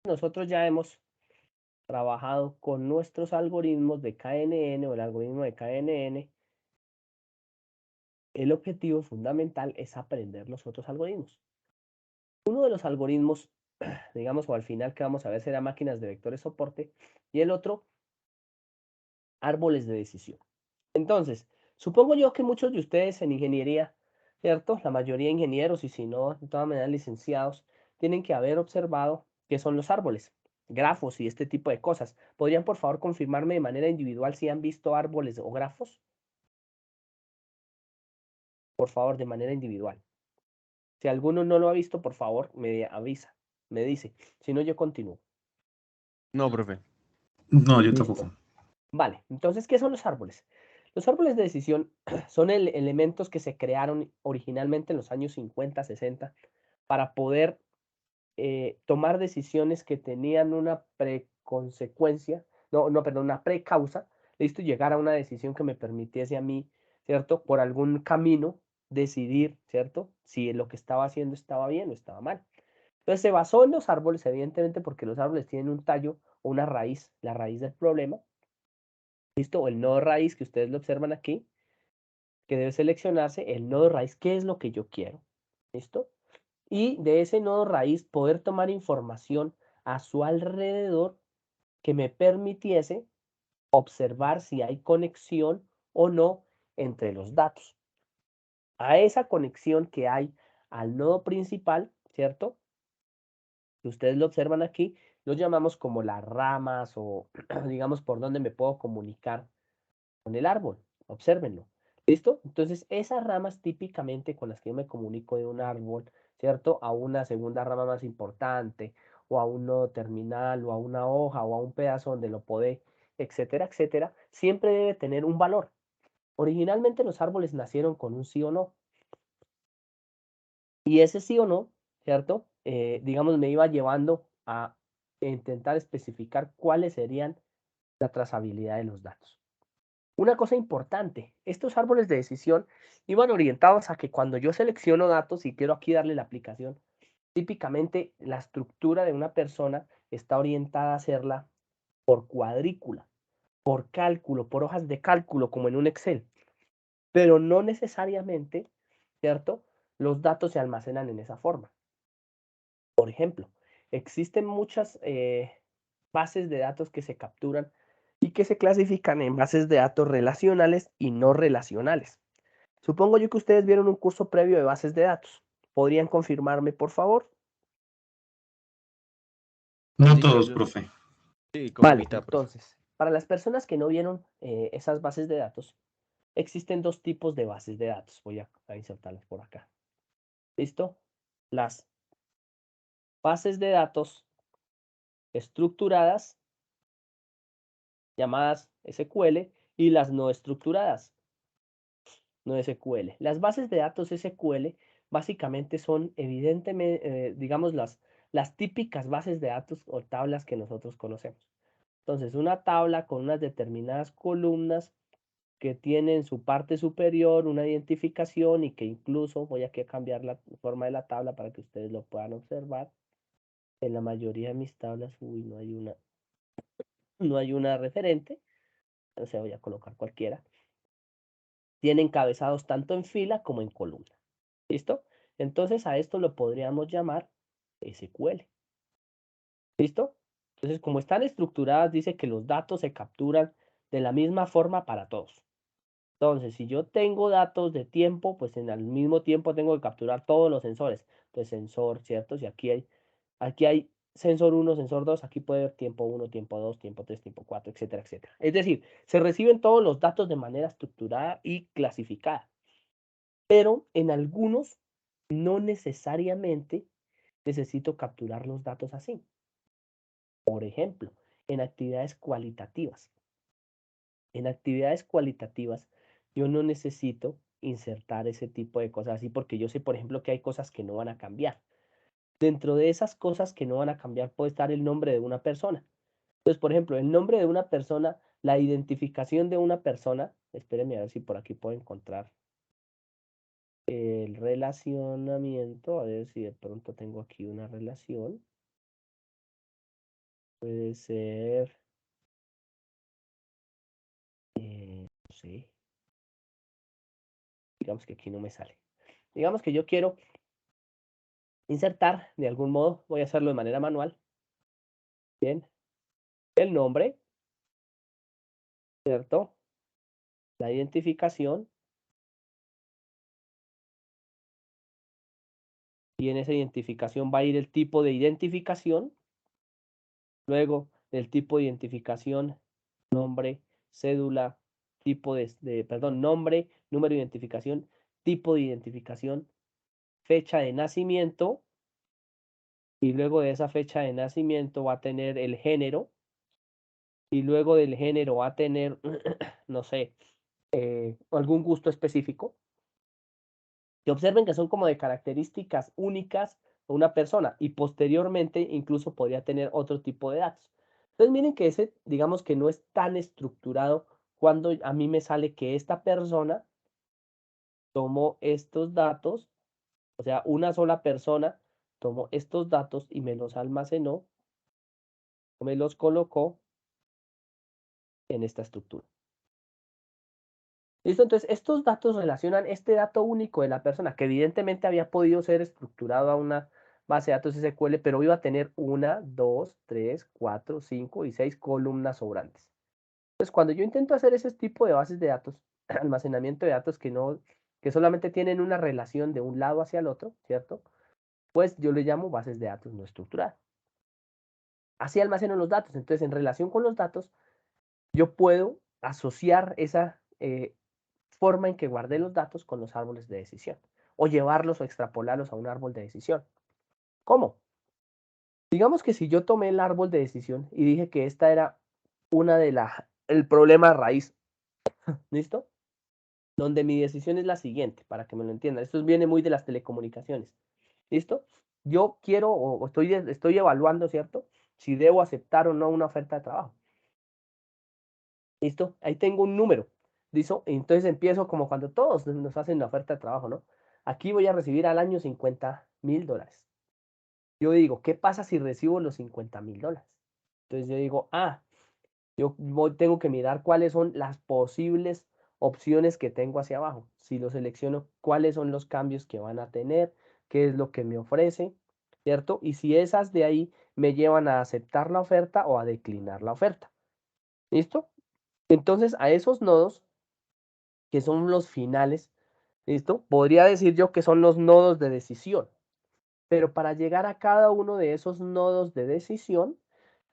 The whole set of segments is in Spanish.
nosotros ya hemos trabajado con nuestros algoritmos de KNN o el algoritmo de KNN, el objetivo fundamental es aprender los otros algoritmos. Uno de los algoritmos, digamos, o al final que vamos a ver será máquinas de vectores soporte y el otro, árboles de decisión. Entonces, supongo yo que muchos de ustedes en ingeniería, ¿cierto? La mayoría ingenieros y si no, de todas maneras licenciados, tienen que haber observado qué son los árboles, grafos y este tipo de cosas. ¿Podrían por favor confirmarme de manera individual si han visto árboles o grafos? Por favor, de manera individual. Si alguno no lo ha visto, por favor, me avisa, me dice. Si no, yo continúo. No, profe. No, yo Listo. tampoco. Vale, entonces, ¿qué son los árboles? Los árboles de decisión son elementos que se crearon originalmente en los años 50, 60 para poder tomar decisiones que tenían una preconsecuencia, perdón, una precausa, listo, llegar a una decisión que me permitiese a mí, ¿cierto? Por algún camino decidir, ¿cierto? Si lo que estaba haciendo estaba bien o estaba mal. Entonces se basó en los árboles, evidentemente, porque los árboles tienen un tallo o una raíz, la raíz del problema, ¿listo? O el nodo raíz que ustedes lo observan aquí, que debe seleccionarse, el nodo raíz, ¿qué es lo que yo quiero? ¿Listo? Y de ese nodo raíz poder tomar información a su alrededor que me permitiese observar si hay conexión o no entre los datos. A esa conexión que hay al nodo principal, ¿cierto? Que ustedes lo observan aquí, lo llamamos como las ramas o digamos por donde me puedo comunicar con el árbol. Obsérvenlo. ¿Listo? Entonces, esas ramas típicamente con las que yo me comunico de un árbol, ¿cierto? A una segunda rama más importante, o a un nodo terminal, o a una hoja, o a un pedazo donde lo podé, etcétera, etcétera, siempre debe tener un valor. Originalmente los árboles nacieron con un sí o no. Y ese sí o no, ¿cierto? Digamos, me iba llevando a intentar especificar cuáles serían la trazabilidad de los datos. Una cosa importante, estos árboles de decisión iban orientados a que cuando yo selecciono datos y quiero aquí darle la aplicación, típicamente la estructura de una persona está orientada a hacerla por cuadrícula, por cálculo, por hojas de cálculo, como en un Excel, pero no necesariamente, ¿cierto? Los datos se almacenan en esa forma. Por ejemplo, existen muchas bases de datos que se capturan y que se clasifican en bases de datos relacionales y no relacionales. Supongo yo que ustedes vieron un curso previo de bases de datos. ¿Podrían confirmarme, por favor? No Sí, todos, profe. sí, como Vale, mitad, profe. entonces, para las personas que no vieron esas bases de datos, existen dos tipos de bases de datos. Voy a insertarlas por acá. ¿Listo? Las bases de datos estructuradas, llamadas SQL, y las no estructuradas, no SQL. Las bases de datos SQL básicamente son evidentemente, digamos, las típicas bases de datos o tablas que nosotros conocemos. Entonces, una tabla con unas determinadas columnas que tiene en su parte superior una identificación y que incluso voy aquí a cambiar la forma de la tabla para que ustedes lo puedan observar. En la mayoría de mis tablas, uy, no hay una referente, o sea, voy a colocar cualquiera. Tiene encabezados tanto en fila como en columna. ¿Listo? Entonces a esto lo podríamos llamar SQL. ¿Listo? Entonces, como están estructuradas, dice que los datos se capturan de la misma forma para todos. Entonces, si yo tengo datos de tiempo, pues en el mismo tiempo tengo que capturar todos los sensores. Entonces, sensor, ¿cierto? Si aquí hay sensor 1, sensor 2, aquí puede haber tiempo 1, tiempo 2, tiempo 3, tiempo 4, etcétera, etcétera. Es decir, se reciben todos los datos de manera estructurada y clasificada. Pero en algunos no necesariamente necesito capturar los datos así. Por ejemplo, en actividades cualitativas. En actividades cualitativas yo no necesito insertar ese tipo de cosas así porque yo sé, por ejemplo, que hay cosas que no van a cambiar. Dentro de esas cosas que no van a cambiar puede estar el nombre de una persona. Entonces, por ejemplo, el nombre de una persona, la identificación de una persona, espérenme a ver si por aquí puedo encontrar el relacionamiento, a ver si de pronto tengo aquí una relación. Puede ser, no sé, digamos que aquí no me sale. Digamos que yo quiero insertar de algún modo, voy a hacerlo de manera manual, bien, el nombre, ¿cierto? La identificación, y en esa identificación va a ir el tipo de identificación, luego del tipo de identificación, nombre, cédula, tipo perdón, nombre, número de identificación, tipo de identificación, fecha de nacimiento, y luego de esa fecha de nacimiento va a tener el género, y luego del género va a tener, no sé, algún gusto específico. Que observen que son como de características únicas de una persona y posteriormente incluso podría tener otro tipo de datos. Entonces miren que ese, digamos que no es tan estructurado cuando a mí me sale que esta persona tomó estos datos, o sea, una sola persona tomó estos datos y me los almacenó, o me los colocó en esta estructura. ¿Listo? Entonces, estos datos relacionan este dato único de la persona, que evidentemente había podido ser estructurado a una base de datos SQL, pero iba a tener 1, 2, 3, 4, 5 y 6 columnas sobrantes. Entonces, cuando yo intento hacer ese tipo de bases de datos, almacenamiento de datos que solamente tienen una relación de un lado hacia el otro, ¿cierto? Pues yo le llamo bases de datos no estructuradas. Así almaceno los datos. Entonces, en relación con los datos, yo puedo asociar esa forma en que guardé los datos con los árboles de decisión o llevarlos o extrapolarlos a un árbol de decisión. ¿Cómo? Digamos que si yo tomé el árbol de decisión y dije que esta era el problema raíz, ¿listo? Donde mi decisión es la siguiente, para que me lo entiendan. Esto viene muy de las telecomunicaciones, ¿listo? Yo quiero o estoy evaluando, ¿cierto? Si debo aceptar o no una oferta de trabajo. ¿Listo? Ahí tengo un número. ¿Listo? Entonces empiezo como cuando todos nos hacen la oferta de trabajo, ¿no? Aquí voy a recibir al año $50,000. Yo digo, ¿qué pasa si recibo los $50,000? Entonces yo digo, yo tengo que mirar cuáles son las posibles opciones que tengo hacia abajo. Si lo selecciono, cuáles son los cambios que van a tener, qué es lo que me ofrece, ¿cierto? Y si esas de ahí me llevan a aceptar la oferta o a declinar la oferta. ¿Listo? Entonces, a esos nodos, que son los finales, ¿listo? Podría decir yo que son los nodos de decisión, pero para llegar a cada uno de esos nodos de decisión,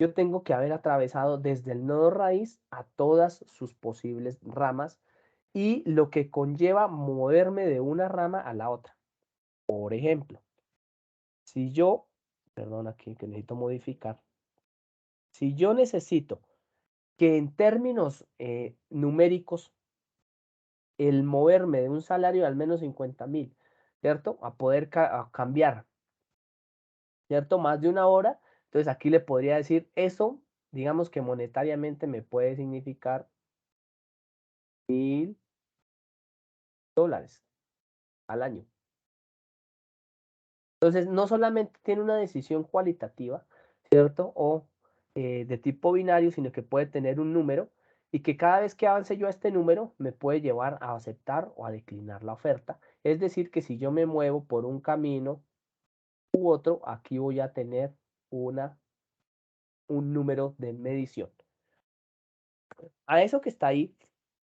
yo tengo que haber atravesado desde el nodo raíz a todas sus posibles ramas y lo que conlleva moverme de una rama a la otra. Por ejemplo, si yo, perdón aquí que necesito modificar, si yo necesito que en términos numéricos el moverme de un salario de al menos 50,000, ¿cierto? A poder a cambiar, ¿cierto? Más de una hora. Entonces aquí le podría decir eso, digamos que monetariamente me puede significar $1,000 al año. Entonces no solamente tiene una decisión cualitativa, ¿cierto? O de tipo binario, sino que puede tener un número y que cada vez que avance yo a este número me puede llevar a aceptar o a declinar la oferta. Es decir, que si yo me muevo por un camino u otro, aquí voy a tener un número de medición. A eso que está ahí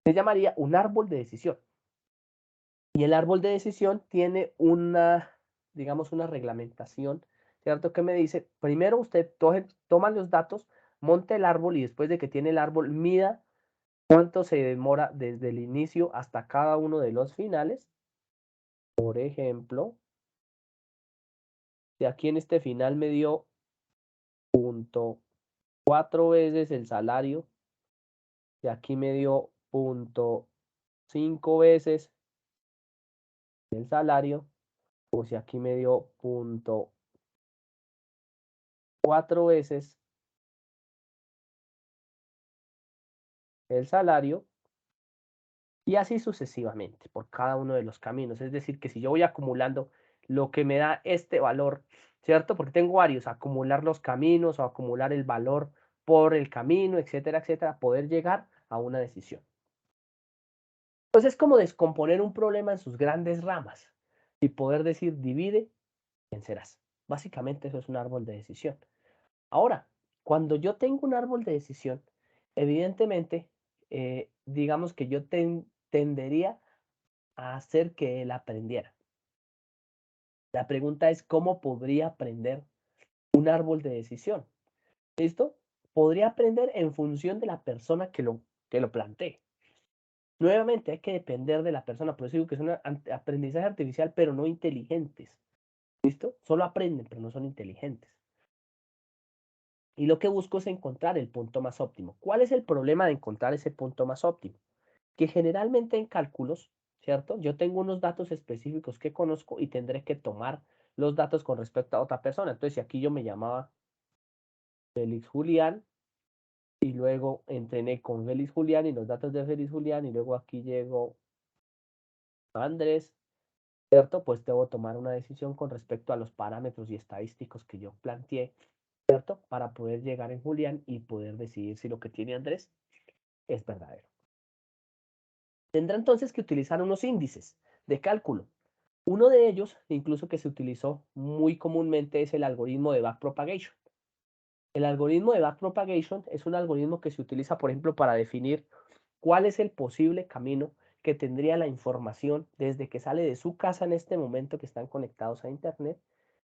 se llamaría un árbol de decisión. Y el árbol de decisión tiene digamos, una reglamentación, ¿cierto? Que me dice, primero usted toma los datos, monte el árbol y después de que tiene el árbol, mida cuánto se demora desde el inicio hasta cada uno de los finales. Por ejemplo, si aquí en este final me dio 0.4 veces el salario, si aquí me dio 0.5 veces el salario, o si aquí me dio 0.4 veces el salario, y así sucesivamente por cada uno de los caminos. Es decir, que si yo voy acumulando lo que me da este valor, ¿cierto? Porque tengo varios, acumular los caminos o acumular el valor por el camino, etcétera, etcétera, poder llegar a una decisión. Entonces es como descomponer un problema en sus grandes ramas y poder decir divide, vencerás. Básicamente eso es un árbol de decisión. Ahora, cuando yo tengo un árbol de decisión, evidentemente, digamos que yo tendería a hacer que él aprendiera. La pregunta es, ¿cómo podría aprender un árbol de decisión? ¿Listo? Podría aprender en función de la persona que lo plantee. Nuevamente, hay que depender de la persona, por eso digo que es un aprendizaje artificial, pero no inteligentes. ¿Listo? Solo aprenden, pero no son inteligentes. Y lo que busco es encontrar el punto más óptimo. ¿Cuál es el problema de encontrar ese punto más óptimo? Que generalmente en cálculos, ¿cierto? Yo tengo unos datos específicos que conozco y tendré que tomar los datos con respecto a otra persona. Entonces, si aquí yo me llamaba Félix Julián y luego entrené con Félix Julián y los datos de Félix Julián y luego aquí llego a Andrés, ¿cierto? Pues debo tomar una decisión con respecto a los parámetros y estadísticos que yo planteé, ¿cierto? Para poder llegar en Julián y poder decidir si lo que tiene Andrés es verdadero. Tendrá entonces que utilizar unos índices de cálculo. Uno de ellos, incluso que se utilizó muy comúnmente, es el algoritmo de backpropagation. El algoritmo de backpropagation es un algoritmo que se utiliza, por ejemplo, para definir cuál es el posible camino que tendría la información desde que sale de su casa en este momento que están conectados a Internet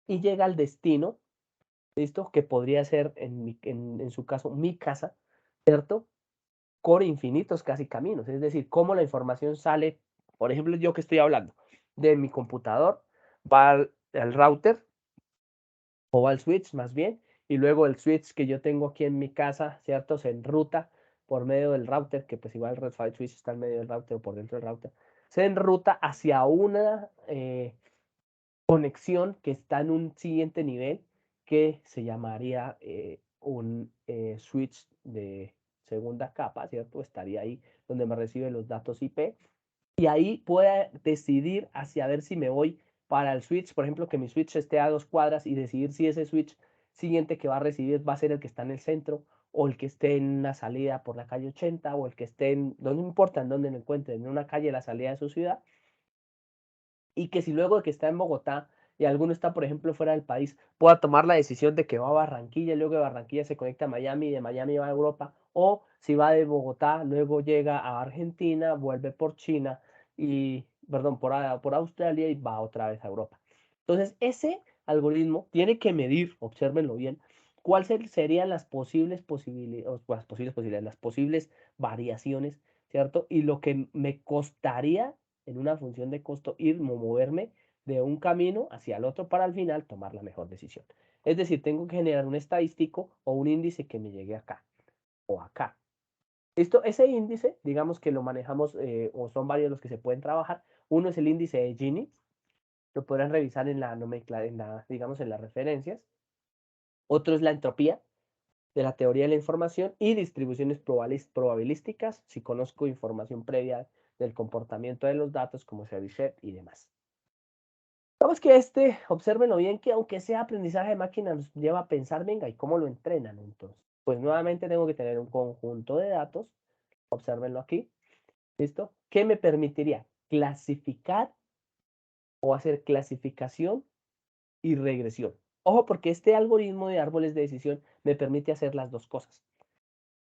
y llega al destino, ¿listo? Que podría ser, en su caso, mi casa, ¿cierto? Con infinitos casi caminos, es decir, cómo la información sale, por ejemplo, yo que estoy hablando de mi computador, va al router o al switch más bien, y luego el switch que yo tengo aquí en mi casa, ¿cierto? Se enruta por medio del router, que pues igual el Red Switch está en medio del router o por dentro del router, se enruta hacia una conexión que está en un siguiente nivel que se llamaría un switch de segunda capa, ¿cierto? Estaría ahí donde me recibe los datos IP y ahí pueda decidir hacia ver si me voy para el switch, por ejemplo, que mi switch esté a 2 cuadras y decidir si ese switch siguiente que va a recibir va a ser el que está en el centro o el que esté en una salida por la calle 80 o el que esté en, no importa en dónde me encuentre, en una calle de la salida de su ciudad, y que si luego de que está en Bogotá y alguno está, por ejemplo, fuera del país, pueda tomar la decisión de que va a Barranquilla y luego de Barranquilla se conecta a Miami y de Miami va a Europa, o si va de Bogotá, luego llega a Argentina, vuelve por China y, perdón, por Australia y va otra vez a Europa. Entonces, ese algoritmo tiene que medir, obsérvenlo bien, cuáles serían las posibles posibilidades, las posibles variaciones, ¿cierto? Y lo que me costaría en una función de costo ir moverme de un camino hacia el otro para al final tomar la mejor decisión. Es decir, tengo que generar un estadístico o un índice que me llegue acá o acá. Ese índice, digamos que lo manejamos, o son varios los que se pueden trabajar. Uno es el índice de Gini, lo podrán revisar en la nomenclatura, digamos, en las referencias. Otro es la entropía de la teoría de la información y distribuciones probabilísticas, si conozco información previa del comportamiento de los datos como Cheryshev y demás. Vamos que obsérvenlo bien, que aunque sea aprendizaje de máquina, nos lleva a pensar, venga, ¿y cómo lo entrenan entonces? Pues nuevamente tengo que tener un conjunto de datos, obsérvenlo aquí, ¿listo? Que me permitiría clasificar o hacer clasificación y regresión. Ojo, porque este algoritmo de árboles de decisión me permite hacer las dos cosas.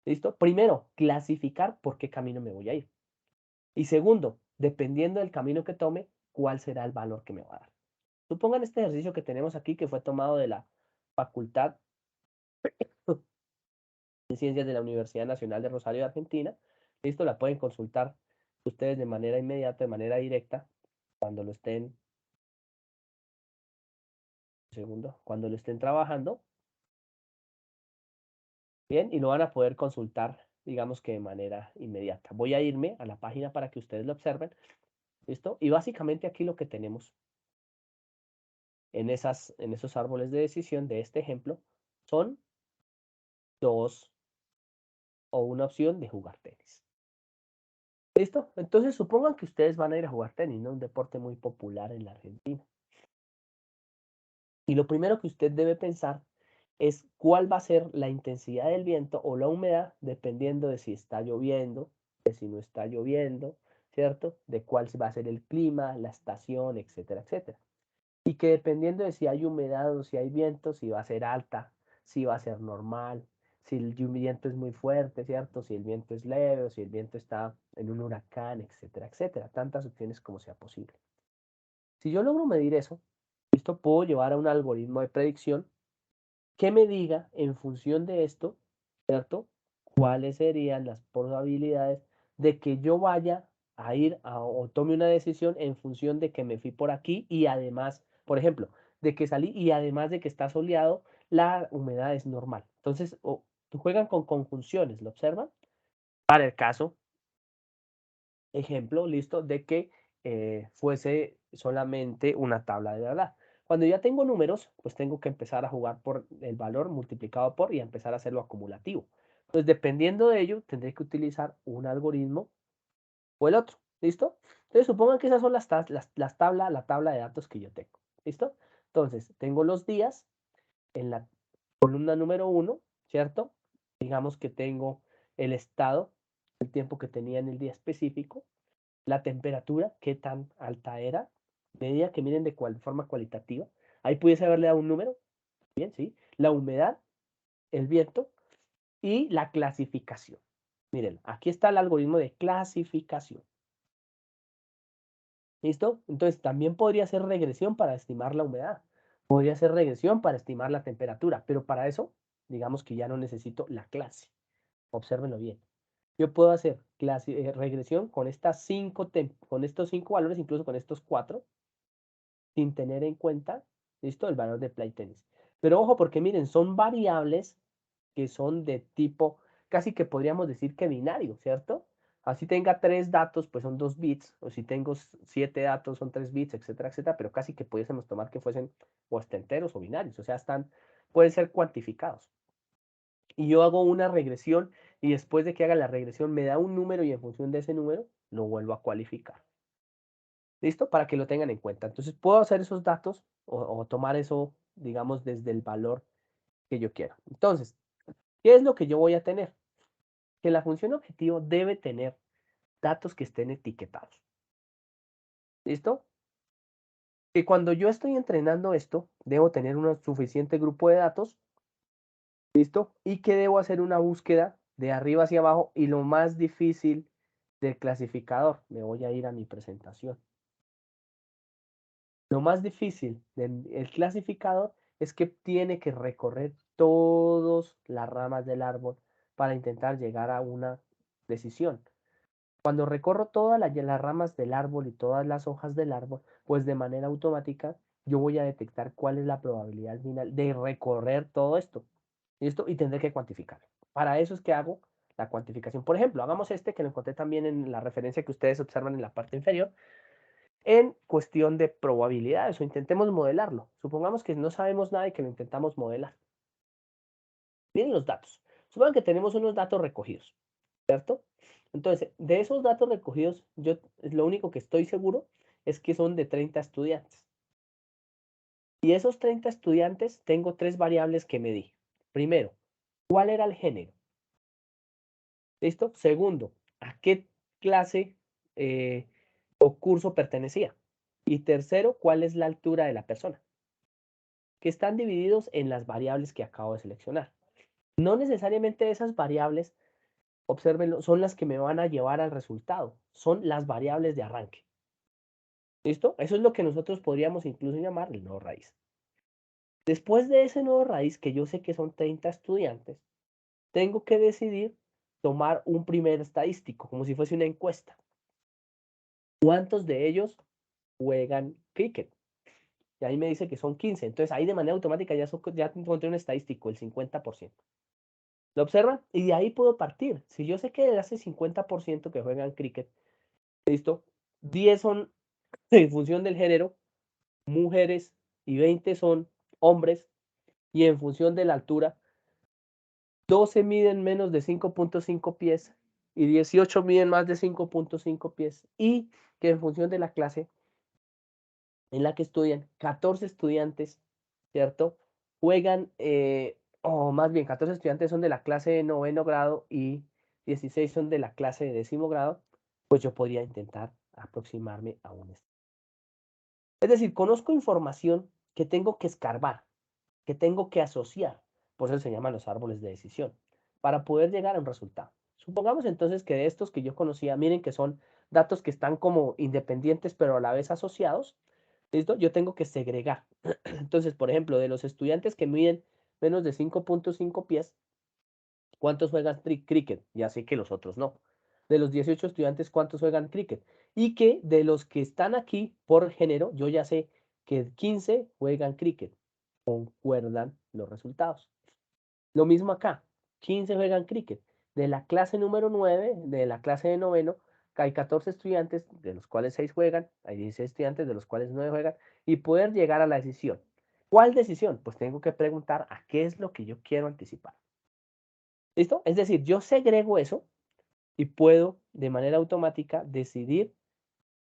¿Listo? Primero, clasificar por qué camino me voy a ir. Y segundo, dependiendo del camino que tome, cuál será el valor que me va a dar. Supongan este ejercicio que tenemos aquí, que fue tomado de la Facultad de Ciencias de la Universidad Nacional de Rosario de Argentina. Listo, la pueden consultar ustedes de manera inmediata, de manera directa, cuando lo estén, cuando lo estén trabajando. Bien, y lo van a poder consultar, digamos que de manera inmediata. Voy a irme a la página para que ustedes lo observen. ¿Listo? Y básicamente aquí lo que tenemos en esos árboles de decisión de este ejemplo son dos o una opción de jugar tenis. ¿Listo? Entonces supongan que ustedes van a ir a jugar tenis, ¿no? Un deporte muy popular en la Argentina. Y lo primero que usted debe pensar es cuál va a ser la intensidad del viento o la humedad dependiendo de si está lloviendo, de si no está lloviendo, ¿cierto? De cuál va a ser el clima, la estación, etcétera, etcétera. Y que dependiendo de si hay humedad o si hay viento, si va a ser alta, si va a ser normal, si el viento es muy fuerte, ¿cierto? Si el viento es leve o si el viento está en un huracán, etcétera, etcétera. Tantas opciones como sea posible. Si yo logro medir eso, esto puedo llevar a un algoritmo de predicción que me diga en función de esto, ¿cierto? ¿Cuáles serían las probabilidades de que yo vaya a ir o tome una decisión en función de que me fui por aquí y además, por ejemplo, de que salí y además de que está soleado, la humedad es normal. Entonces, juegan con conjunciones, ¿lo observan? Para el caso, ejemplo, listo, de que fuese solamente una tabla de verdad. Cuando ya tengo números, pues tengo que empezar a jugar por el valor multiplicado por y a empezar a hacerlo acumulativo. Entonces, dependiendo de ello, tendré que utilizar un algoritmo o el otro. ¿Listo? Entonces, supongan que esas son la tabla de datos que yo tengo. ¿Listo? Entonces, tengo los días en la columna número 1, ¿cierto? Digamos que tengo el estado, el tiempo que tenía en el día específico, la temperatura, qué tan alta era, medida que miren de forma cualitativa. Ahí pudiese haberle dado un número, bien, ¿sí? La humedad, el viento y la clasificación. Miren, aquí está el algoritmo de clasificación. ¿Listo? Entonces también podría ser regresión para estimar la humedad. Podría ser regresión para estimar la temperatura, pero para eso, digamos que ya no necesito la clase. Obsérvenlo bien. Yo puedo hacer regresión con con estos 5 valores, incluso con estos 4, sin tener en cuenta, ¿listo? El valor de play tenis. Pero ojo, porque miren, son variables que son de tipo, casi que podríamos decir que binario, ¿cierto? Así tenga 3 datos, pues son 2 bits, o si tengo 7 datos, son 3 bits, etcétera, etcétera, pero casi que pudiésemos tomar que fuesen o enteros o binarios, o sea, pueden ser cuantificados. Y yo hago una regresión y después de que haga la regresión me da un número y en función de ese número lo vuelvo a cualificar. ¿Listo? Para que lo tengan en cuenta. Entonces puedo hacer esos datos o tomar eso, digamos, desde el valor que yo quiero. Entonces, ¿qué es lo que yo voy a tener? Que la función objetivo debe tener datos que estén etiquetados. ¿Listo? Que cuando yo estoy entrenando esto, debo tener un suficiente grupo de datos. ¿Listo? Y que debo hacer una búsqueda de arriba hacia abajo y lo más difícil del clasificador. Me voy a ir a mi presentación. Lo más difícil del clasificador es que tiene que recorrer todas las ramas del árbol para intentar llegar a una decisión. Cuando recorro todas las ramas del árbol y todas las hojas del árbol, pues de manera automática yo voy a detectar cuál es la probabilidad final de recorrer todo esto. ¿Listo? Y tendré que cuantificar. Para eso es que hago la cuantificación. Por ejemplo, hagamos este que lo encontré también en la referencia que ustedes observan en la parte inferior, en cuestión de probabilidades o intentemos modelarlo. Supongamos que no sabemos nada y que lo intentamos modelar. Miren los datos. Supongan que tenemos unos datos recogidos, ¿cierto? Entonces, de esos datos recogidos, yo lo único que estoy seguro es que son de 30 estudiantes. Y esos 30 estudiantes tengo 3 variables que medí. Primero, ¿cuál era el género? ¿Listo? Segundo, ¿a qué clase o curso pertenecía? Y tercero, ¿cuál es la altura de la persona? Que están divididos en las variables que acabo de seleccionar. No necesariamente esas variables, obsérvenlo, son las que me van a llevar al resultado, son las variables de arranque. ¿Listo? Eso es lo que nosotros podríamos incluso llamar el nodo raíz. Después de ese nodo raíz, que yo sé que son 30 estudiantes, tengo que decidir tomar un primer estadístico, como si fuese una encuesta. ¿Cuántos de ellos juegan cricket? Y ahí me dice que son 15. Entonces ahí de manera automática ya encontré un estadístico, el 50%. ¿Lo observan? Y de ahí puedo partir. Si yo sé que de ese 50% que juegan cricket, ¿listo? 10 son en función del género, mujeres, y 20 son hombres, y en función de la altura, 12 miden menos de 5.5 pies y 18 miden más de 5.5 pies, y que en función de la clase en la que estudian, 14 estudiantes ¿cierto? Juegan, o más bien 14 estudiantes son de la clase de 9º grado y 16 son de la clase de 10º grado, pues yo podría intentar aproximarme a un estudiante. Es decir, conozco información que tengo que escarbar, que tengo que asociar, por eso se llaman los árboles de decisión, para poder llegar a un resultado. Supongamos entonces que de estos que yo conocía, miren que son datos que están como independientes pero a la vez asociados, ¿listo? Yo tengo que segregar. Entonces, por ejemplo, de los estudiantes que miden menos de 5.5 pies, ¿cuántos juegan cricket? Ya sé que los otros no. De los 18 estudiantes, ¿cuántos juegan cricket? Y que de los que están aquí por género, yo ya sé que 15 juegan cricket. Concuerdan los resultados. Lo mismo acá, 15 juegan cricket. De la clase número 9, de la clase de 9º, hay 14 estudiantes, de los cuales 6 juegan, hay 16 estudiantes, de los cuales 9 juegan, y poder llegar a la decisión. ¿Cuál decisión? Pues tengo que preguntar a qué es lo que yo quiero anticipar. ¿Listo? Es decir, yo segrego eso y puedo de manera automática decidir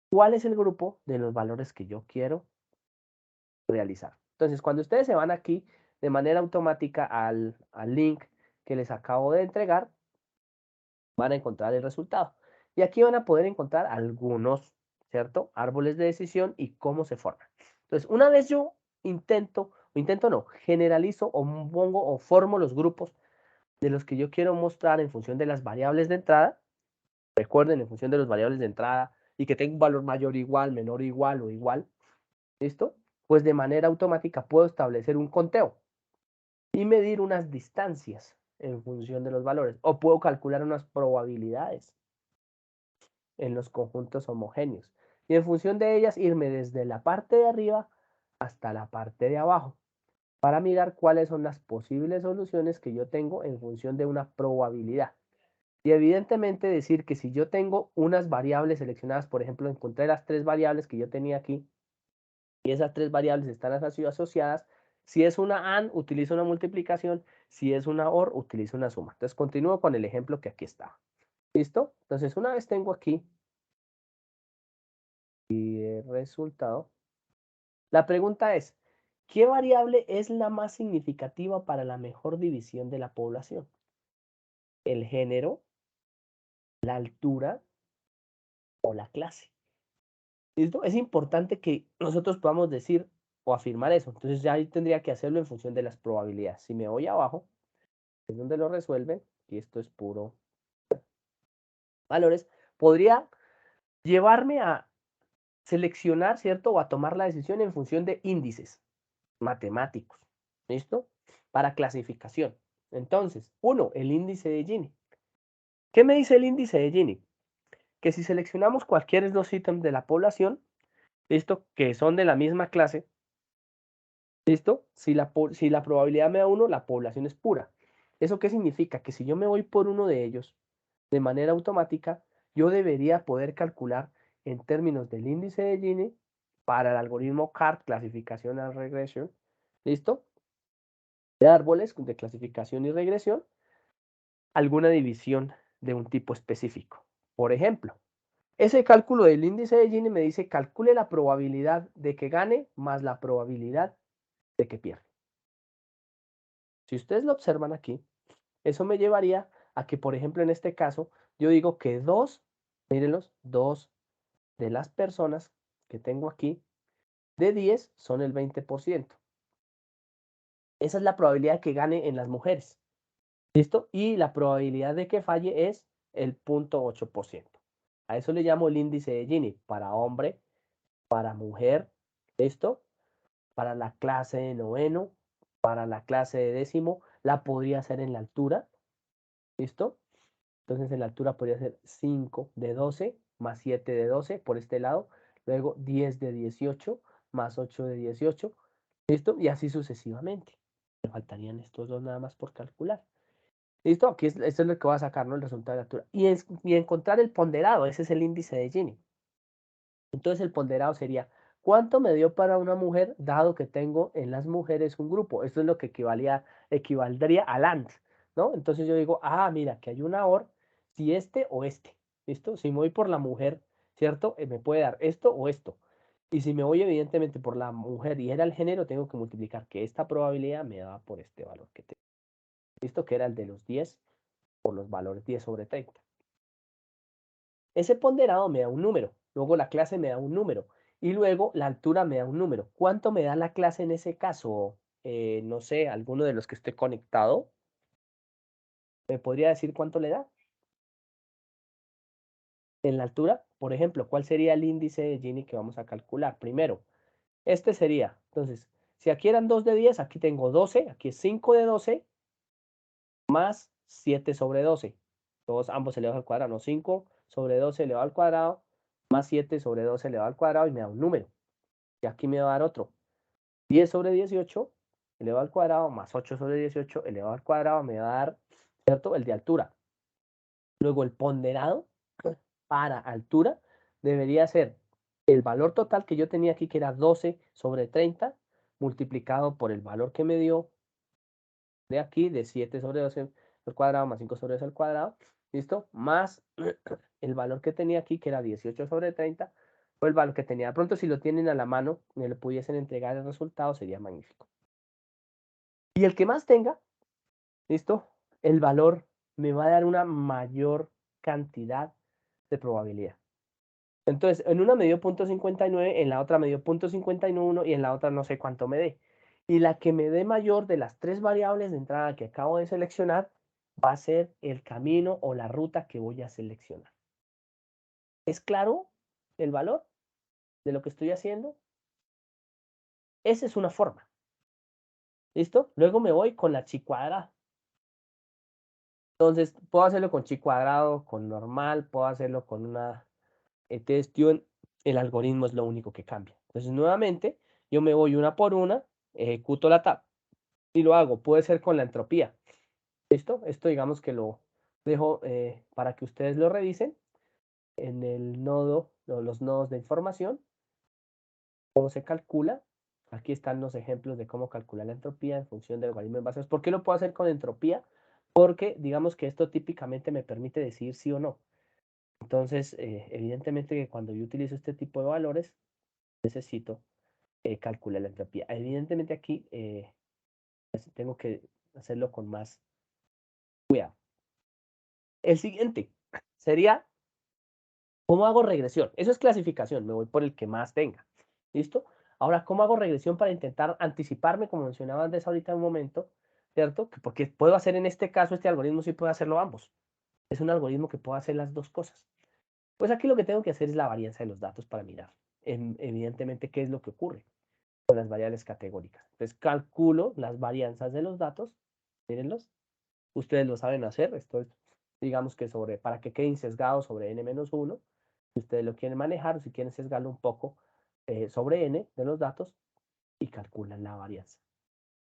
cuál es el grupo de los valores que yo quiero realizar. Entonces, cuando ustedes se van aquí de manera automática al link que les acabo de entregar, van a encontrar el resultado. Y aquí van a poder encontrar algunos, ¿cierto? Árboles de decisión y cómo se forman. Entonces, una vez yo generalizo o pongo o formo los grupos de los que yo quiero mostrar en función de las variables de entrada. Recuerden, en función de las variables de entrada y que tenga un valor mayor igual, menor igual o igual. ¿Listo? Pues de manera automática puedo establecer un conteo y medir unas distancias en función de los valores. O puedo calcular unas probabilidades en los conjuntos homogéneos. Y en función de ellas irme desde la parte de arriba hasta la parte de abajo para mirar cuáles son las posibles soluciones que yo tengo en función de una probabilidad. Y evidentemente decir que si yo tengo unas variables seleccionadas, por ejemplo, encontré las 3 variables que yo tenía aquí y esas 3 variables están asociadas, si es una AND, utilizo una multiplicación, si es una OR, utilizo una suma. Entonces continúo con el ejemplo que aquí está. ¿Listo? Entonces una vez tengo aquí el resultado, la pregunta es, ¿qué variable es la más significativa para la mejor división de la población? ¿El género, la altura o la clase? ¿Listo? Es importante que nosotros podamos decir o afirmar eso. Entonces ya ahí tendría que hacerlo en función de las probabilidades. Si me voy abajo, es donde lo resuelven, y esto es puro valores, podría llevarme a seleccionar, ¿cierto? O a tomar la decisión en función de índices matemáticos. ¿Listo? Para clasificación. Entonces, uno, el índice de Gini. ¿Qué me dice el índice de Gini? Que si seleccionamos cualquier dos ítems de la población, ¿listo? Que son de la misma clase, ¿listo? Si la probabilidad me da 1, la población es pura. ¿Eso qué significa? Que si yo me voy por uno de ellos, de manera automática, yo debería poder calcular en términos del índice de Gini para el algoritmo CART, clasificación and regression, ¿listo? De árboles de clasificación y regresión, alguna división de un tipo específico. Por ejemplo, ese cálculo del índice de Gini me dice calcule la probabilidad de que gane más la probabilidad de que pierda. Si ustedes lo observan aquí, eso me llevaría a que, por ejemplo, en este caso, yo digo que mírenlos, 2 de las personas que tengo aquí, de 10 son el 20%. Esa es la probabilidad de que gane en las mujeres. ¿Listo? Y la probabilidad de que falle es el 0.8%. A eso le llamo el índice de Gini, para hombre, para mujer, ¿listo? Para la clase de 9º, para la clase de 10º, la podría hacer en la altura, ¿listo? Entonces en la altura podría ser 5 de 12 más 7 de 12 por este lado, luego 10 de 18 más 8 de 18, ¿listo? Y así sucesivamente. Me faltarían estos dos nada más por calcular. ¿Listo? Aquí esto es lo que va a sacar, ¿no? El resultado de la altura. Y encontrar el ponderado, ese es el índice de Gini. Entonces el ponderado sería, ¿cuánto me dio para una mujer, dado que tengo en las mujeres un grupo? Esto es lo que equivaldría al AND, ¿no? Entonces yo digo, mira, que hay una OR, si este o este, ¿listo? Si me voy por la mujer, ¿cierto? Me puede dar esto o esto. Y si me voy evidentemente por la mujer y era el género, tengo que multiplicar que esta probabilidad me da por este valor que tengo. ¿Listo? Que era el de los 10 por los valores 10 sobre 30. Ese ponderado me da un número, luego la clase me da un número y luego la altura me da un número. ¿Cuánto me da la clase en ese caso? No sé, alguno de los que esté conectado, ¿me podría decir cuánto le da? En la altura, por ejemplo, ¿cuál sería el índice de Gini que vamos a calcular? Primero, este sería, entonces, si aquí eran 2 de 10, aquí tengo 12, aquí es 5 de 12, más 7 sobre 12. Todos ambos elevados al cuadrado, no 5 sobre 12 elevado al cuadrado, más 7 sobre 12 elevado al cuadrado y me da un número. Y aquí me va a dar otro. 10 sobre 18 elevado al cuadrado más 8 sobre 18 elevado al cuadrado me va a dar, ¿cierto? El de altura. Luego el ponderado para altura debería ser el valor total que yo tenía aquí, que era 12 sobre 30, multiplicado por el valor que me dio de aquí, de 7 sobre 12 al cuadrado, más 5 sobre 12 al cuadrado, ¿listo? Más el valor que tenía aquí, que era 18 sobre 30, o el valor que tenía. De pronto, si lo tienen a la mano, me lo pudiesen entregar el resultado, sería magnífico. Y el que más tenga, ¿listo? El valor me va a dar una mayor cantidad de probabilidad. Entonces, en una me dio 0.59, en la otra me dio 0.51 y en la otra no sé cuánto me dé. Y la que me dé mayor de las tres variables de entrada que acabo de seleccionar va a ser el camino o la ruta que voy a seleccionar. ¿Es claro el valor de lo que estoy haciendo? Esa es una forma. ¿Listo? Luego me voy con la chi cuadrada. Entonces, puedo hacerlo con chi cuadrado, con normal, puedo hacerlo con una testión. El algoritmo es lo único que cambia. Entonces, nuevamente, yo me voy una por una, ejecuto la tab y lo hago. Puede ser con la entropía. ¿Listo? Esto digamos que lo dejo para que ustedes lo revisen en el nodo, los nodos de información. ¿Cómo se calcula? Aquí están los ejemplos de cómo calcular la entropía en función del algoritmo de bases. ¿Por qué lo puedo hacer con entropía? Porque digamos que esto típicamente me permite decir sí o no. Entonces, evidentemente que cuando yo utilizo este tipo de valores, necesito calcular la entropía. Evidentemente aquí pues tengo que hacerlo con más cuidado. El siguiente sería, ¿cómo hago regresión? Eso es clasificación, me voy por el que más tenga. ¿Listo? Ahora, ¿cómo hago regresión para intentar anticiparme, como mencionaba antes ahorita en un momento, ¿cierto? Porque puedo hacer en este caso, este algoritmo sí puede hacerlo ambos. Es un algoritmo que puede hacer las dos cosas. Pues aquí lo que tengo que hacer es la varianza de los datos para mirar, evidentemente, qué es lo que ocurre con las variables categóricas. Entonces, calculo las varianzas de los datos, mírenlos, ustedes lo saben hacer, esto es, digamos que para que queden sesgados sobre n-1, si ustedes lo quieren manejar, o si quieren sesgarlo un poco sobre n de los datos, y calculan la varianza.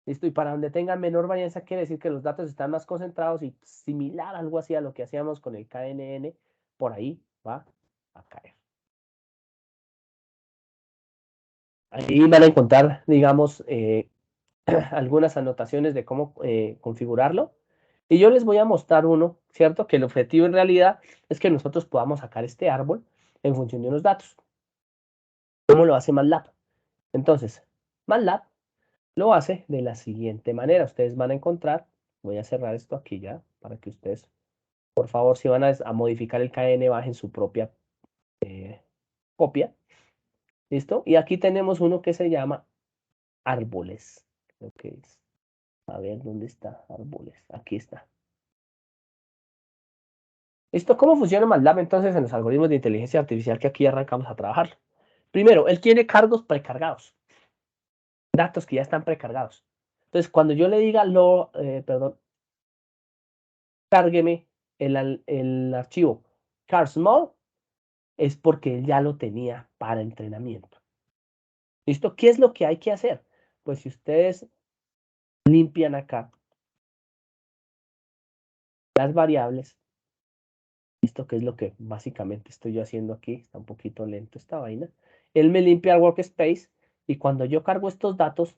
¿Listo? Y para donde tengan menor varianza quiere decir que los datos están más concentrados y similar algo así a lo que hacíamos con el KNN, por ahí va a caer. Ahí van a encontrar, digamos, algunas anotaciones de cómo configurarlo. Y yo les voy a mostrar uno, ¿cierto? Que el objetivo en realidad es que nosotros podamos sacar este árbol en función de unos datos. ¿Cómo lo hace MATLAB? Entonces, MATLAB lo hace de la siguiente manera. Ustedes van a encontrar, voy a cerrar esto aquí ya, para que ustedes, por favor, si van a modificar el KN, bajen su propia copia. ¿Listo? Y aquí tenemos uno que se llama árboles. Creo que es. A ver, ¿dónde está? Árboles. Aquí está. ¿Listo? ¿Cómo funciona MATLAB entonces en los algoritmos de inteligencia artificial que aquí arrancamos a trabajar? Primero, él tiene cargos precargados. Datos que ya están precargados. Entonces, cuando yo le diga cárgueme el archivo carsmall, es porque él ya lo tenía para entrenamiento. ¿Listo? ¿Qué es lo que hay que hacer? Pues si ustedes limpian acá las variables, ¿listo? Que es lo que básicamente estoy yo haciendo aquí. Está un poquito lento esta vaina. Él me limpia el workspace y cuando yo cargo estos datos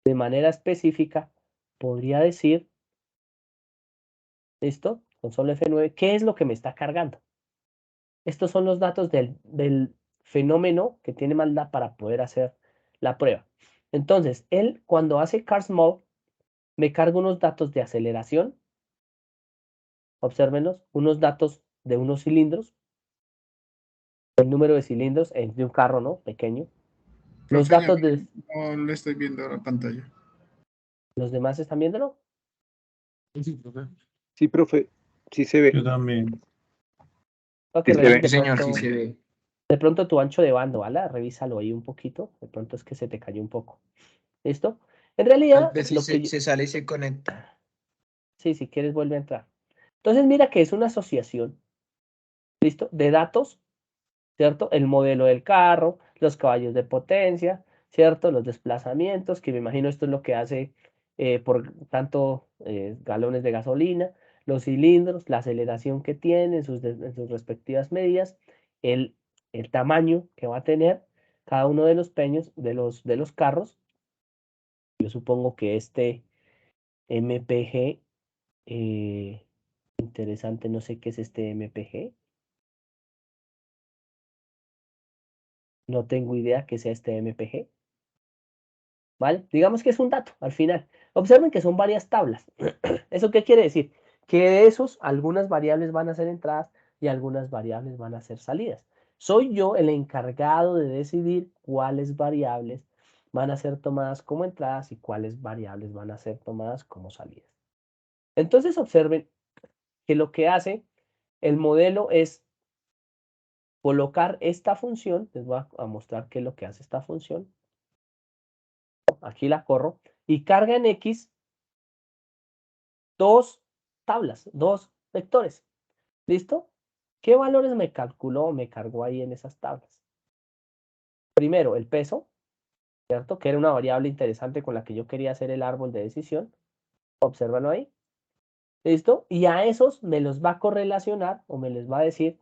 de manera específica, podría decir, ¿listo? Con solo F9, ¿qué es lo que me está cargando? Estos son los datos del fenómeno que tiene maldad para poder hacer la prueba. Entonces, él cuando hace CARS-MOV, me carga unos datos de aceleración, obsérvenlos, unos datos de unos cilindros, el número de cilindros de un carro, ¿no? Pequeño. Los Profe, datos de... no le estoy viendo la pantalla. ¿Los demás están viéndolo? Sí, profe. Sí, profe, sí se ve. Yo también. Ok, Sí se revisen ve. de Señor, pronto, sí se ve. de pronto tu ancho de banda, ¿vale? Revísalo ahí un poquito. De pronto es que se te cayó un poco. ¿Listo? En Tal realidad, vez si lo que yo... se sale y se conecta. Sí, si quieres vuelve a entrar. Entonces mira que es una asociación, ¿listo? De datos, ¿cierto? El modelo del carro, los caballos de potencia, ¿cierto? Los desplazamientos, que me imagino esto es lo que hace por tanto galones de gasolina, los cilindros, la aceleración que tiene en sus respectivas medidas, el, el tamaño que va a tener cada uno de los peños de los carros. Yo supongo que este MPG, interesante, no sé qué es este MPG. No tengo idea que sea este MPG. ¿Vale? Digamos que es un dato al final. Observen que son varias tablas. ¿Eso qué quiere decir? Que de esos algunas variables van a ser entradas y algunas variables van a ser salidas. Soy yo el encargado de decidir cuáles variables van a ser tomadas como entradas y cuáles variables van a ser tomadas como salidas. Entonces observen que lo que hace el modelo es colocar esta función. Les voy a mostrar qué es lo que hace esta función. Aquí la corro y carga en X dos tablas, dos vectores. ¿Listo? ¿Qué valores me calculó o me cargó ahí en esas tablas? Primero, el peso, ¿cierto? Que era una variable interesante con la que yo quería hacer el árbol de decisión. Obsérvalo ahí. ¿Listo? Y a esos me los va a correlacionar o me les va a decir,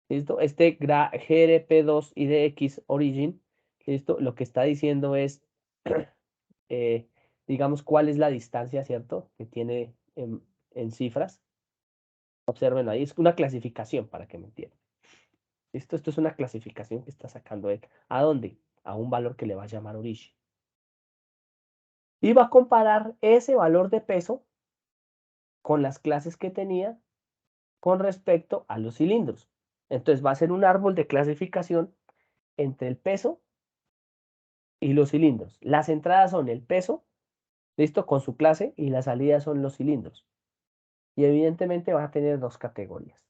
¿listo? Este GRP2 y DX origin, ¿listo? Lo que está diciendo es, digamos, cuál es la distancia, ¿cierto? Que tiene en cifras. Observen ahí, es una clasificación para que me entiendan. ¿Listo? Esto es una clasificación que está sacando él. ¿A dónde? A un valor que le va a llamar origin. Y va a comparar ese valor de peso con las clases que tenía con respecto a los cilindros. Entonces va a ser un árbol de clasificación entre el peso y los cilindros. Las entradas son el peso, listo, con su clase, y las salidas son los cilindros. Y evidentemente va a tener dos categorías.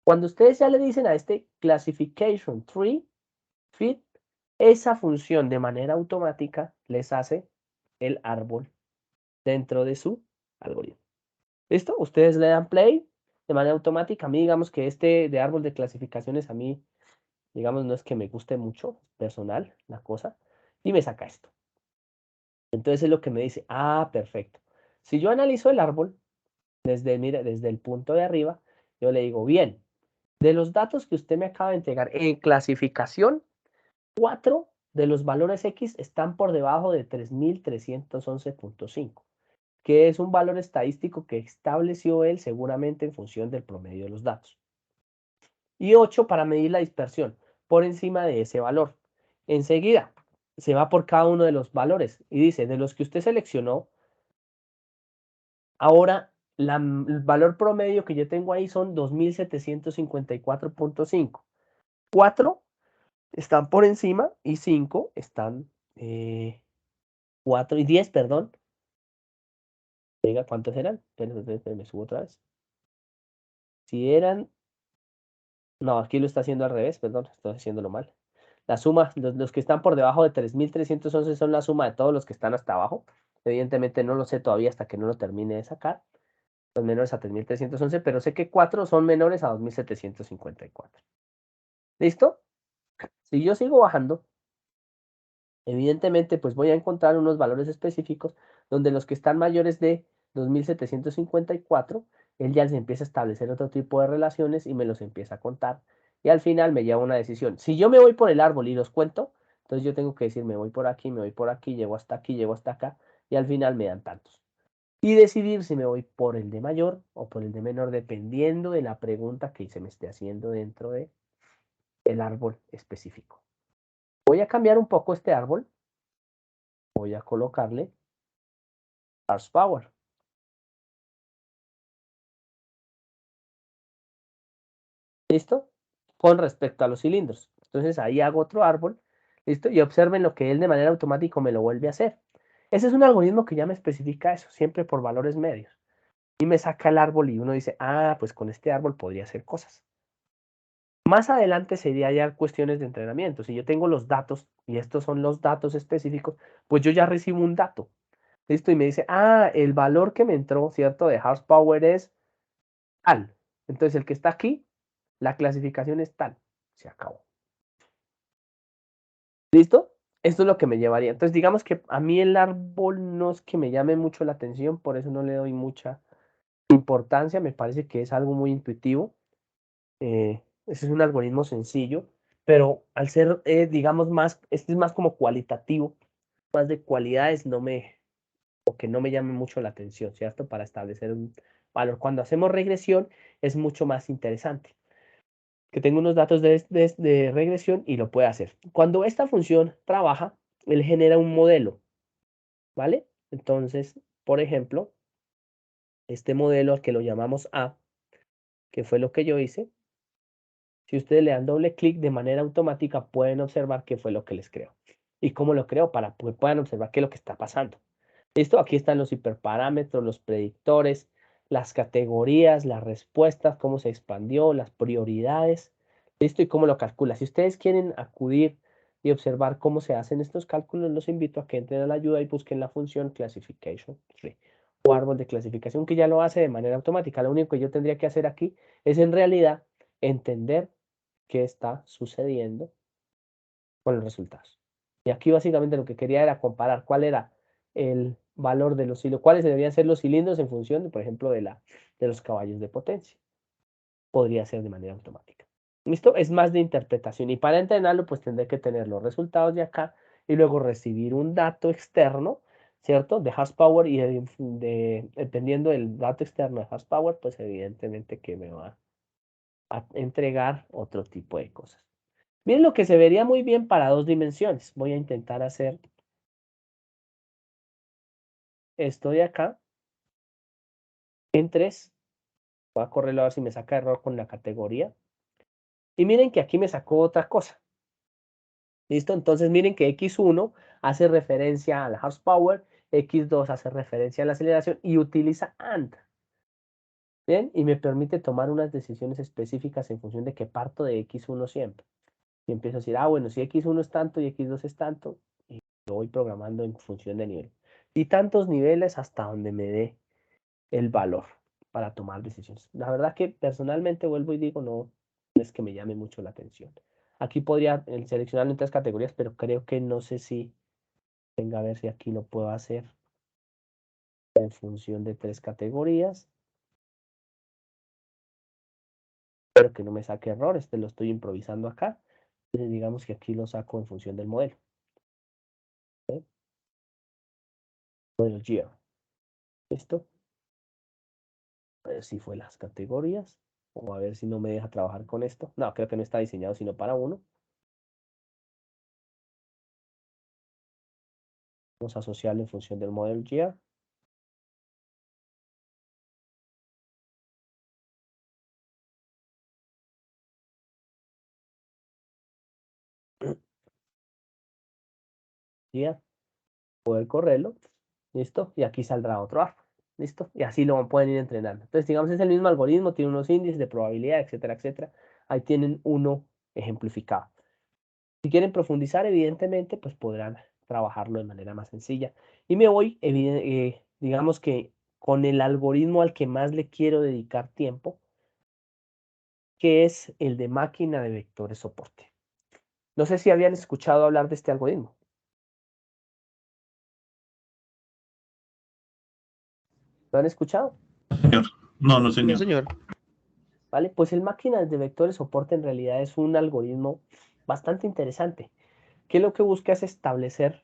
Cuando ustedes ya le dicen a este classification tree fit, esa función de manera automática les hace el árbol dentro de su algoritmo. ¿Listo? Ustedes le dan play de manera automática. A mí, digamos que este de árbol de clasificaciones, a mí, digamos, no es que me guste mucho, personal, la cosa, y me saca esto. Entonces es lo que me dice, ah, perfecto. Si yo analizo el árbol mire, desde el punto de arriba, yo le digo, bien, de los datos que usted me acaba de entregar en clasificación, 4 de los valores X están por debajo de 3311.5, que es un valor estadístico que estableció él seguramente en función del promedio de los datos. Y 8 para medir la dispersión por encima de ese valor. Enseguida se va por cada uno de los valores y dice, de los que usted seleccionó, ahora el valor promedio que yo tengo ahí son 2754.5. 4 están por encima y 5 están 4 y 10, perdón. Venga, ¿cuántos eran? Me subo otra vez. Si eran... No, aquí lo está haciendo al revés, perdón, estoy haciéndolo mal. La suma, los que están por debajo de 3311 son la suma de todos los que están hasta abajo. Evidentemente no lo sé todavía hasta que no lo termine de sacar. Los menores a 3311, pero sé que 4 son menores a 2754. ¿Listo? Si yo sigo bajando, evidentemente pues voy a encontrar unos valores específicos donde los que están mayores de 2754, él ya les empieza a establecer otro tipo de relaciones y me los empieza a contar. Y al final me lleva una decisión. Si yo me voy por el árbol y los cuento, entonces yo tengo que decir, me voy por aquí, llego hasta aquí, llego hasta acá, y al final me dan tantos. Y decidir si me voy por el de mayor o por el de menor, dependiendo de la pregunta que se me esté haciendo dentro de el árbol específico. Voy a cambiar un poco este árbol. Voy a colocarle horsepower. ¿Listo? Con respecto a los cilindros. Entonces ahí hago otro árbol. ¿Listo? Y observen lo que él de manera automática me lo vuelve a hacer. Ese es un algoritmo que ya me especifica eso, siempre por valores medios. Y me saca el árbol y uno dice, ah, pues con este árbol podría hacer cosas. Más adelante sería ya cuestiones de entrenamiento. Si yo tengo los datos, y estos son los datos específicos, pues yo ya recibo un dato. ¿Listo? Y me dice, ah, el valor que me entró, ¿cierto? De horsepower es tal. Entonces el que está aquí, la clasificación es tal. Se acabó. ¿Listo? Esto es lo que me llevaría. Entonces digamos que a mí el árbol no es que me llame mucho la atención, por eso no le doy mucha importancia. Me parece que es algo muy intuitivo. Ese es un algoritmo sencillo, pero al ser, digamos, más, este es más como cualitativo, más de cualidades, o que no me llame mucho la atención, ¿cierto? Para establecer un valor. Cuando hacemos regresión es mucho más interesante. Que tengo unos datos de regresión y lo puede hacer. Cuando esta función trabaja, él genera un modelo, ¿vale? Entonces, por ejemplo, este modelo al que lo llamamos A, que fue lo que yo hice, si ustedes le dan doble clic de manera automática, pueden observar qué fue lo que les creó. ¿Y cómo lo creo? Para que puedan observar qué es lo que está pasando. ¿Listo? Aquí están los hiperparámetros, los predictores, las categorías, las respuestas, cómo se expandió, las prioridades. ¿Listo? Y cómo lo calcula. Si ustedes quieren acudir y observar cómo se hacen estos cálculos, los invito a que entren a la ayuda y busquen la función classification tree o árbol de clasificación que ya lo hace de manera automática. Lo único que yo tendría que hacer aquí es en realidad entender qué está sucediendo con los resultados. Y aquí básicamente lo que quería era comparar cuál era el valor de los cilindros, cuáles deberían ser los cilindros en función, por ejemplo, de los caballos de potencia. Podría ser de manera automática. ¿Listo? Es más de interpretación. Y para entrenarlo, pues tendré que tener los resultados de acá y luego recibir un dato externo, ¿cierto? De horsepower y dependiendo del dato externo de horsepower, pues evidentemente que me va a entregar otro tipo de cosas. Miren lo que se vería muy bien para 2 dimensiones. Voy a intentar hacer esto de acá en 3. Voy a correrlo a ver si me saca error con la categoría. Y miren que aquí me sacó otra cosa. ¿Listo? Entonces miren que X1 hace referencia a la horsepower, X2 hace referencia a la aceleración y utiliza AND. ¿Bien? Y me permite tomar unas decisiones específicas en función de que parto de X1 siempre. Y empiezo a decir, ah, bueno, si X1 es tanto y X2 es tanto, y lo voy programando en función de nivel. Y tantos niveles hasta donde me dé el valor para tomar decisiones. La verdad que personalmente vuelvo y digo, no es que me llame mucho la atención. Aquí podría seleccionar en 3 categorías, pero creo que no sé si venga a ver si aquí lo puedo hacer en función de 3 categorías. Espero que no me saque errores, lo estoy improvisando acá. Entonces digamos que aquí lo saco en función del modelo. ¿Sí? Modelo Year. ¿Listo? A ver si fue las categorías. O a ver si no me deja trabajar con esto. No, creo que no está diseñado sino para uno. Vamos a asociarlo en función del modelo Year. Year. Poder correrlo. ¿Listo? Y aquí saldrá otro árbol. ¿Listo? Y así lo pueden ir entrenando. Entonces, digamos, es el mismo algoritmo, tiene unos índices de probabilidad, etcétera, etcétera. Ahí tienen uno ejemplificado. Si quieren profundizar, evidentemente, pues podrán trabajarlo de manera más sencilla. Y me voy, digamos que con el algoritmo al que más le quiero dedicar tiempo, que es el de máquina de vectores soporte. No sé si habían escuchado hablar de este algoritmo. ¿Lo han escuchado? Señor. No, no, No, señor. señor. ¿Vale? Pues el máquina de vectores soporte en realidad es un algoritmo bastante interesante, que lo que busca es establecer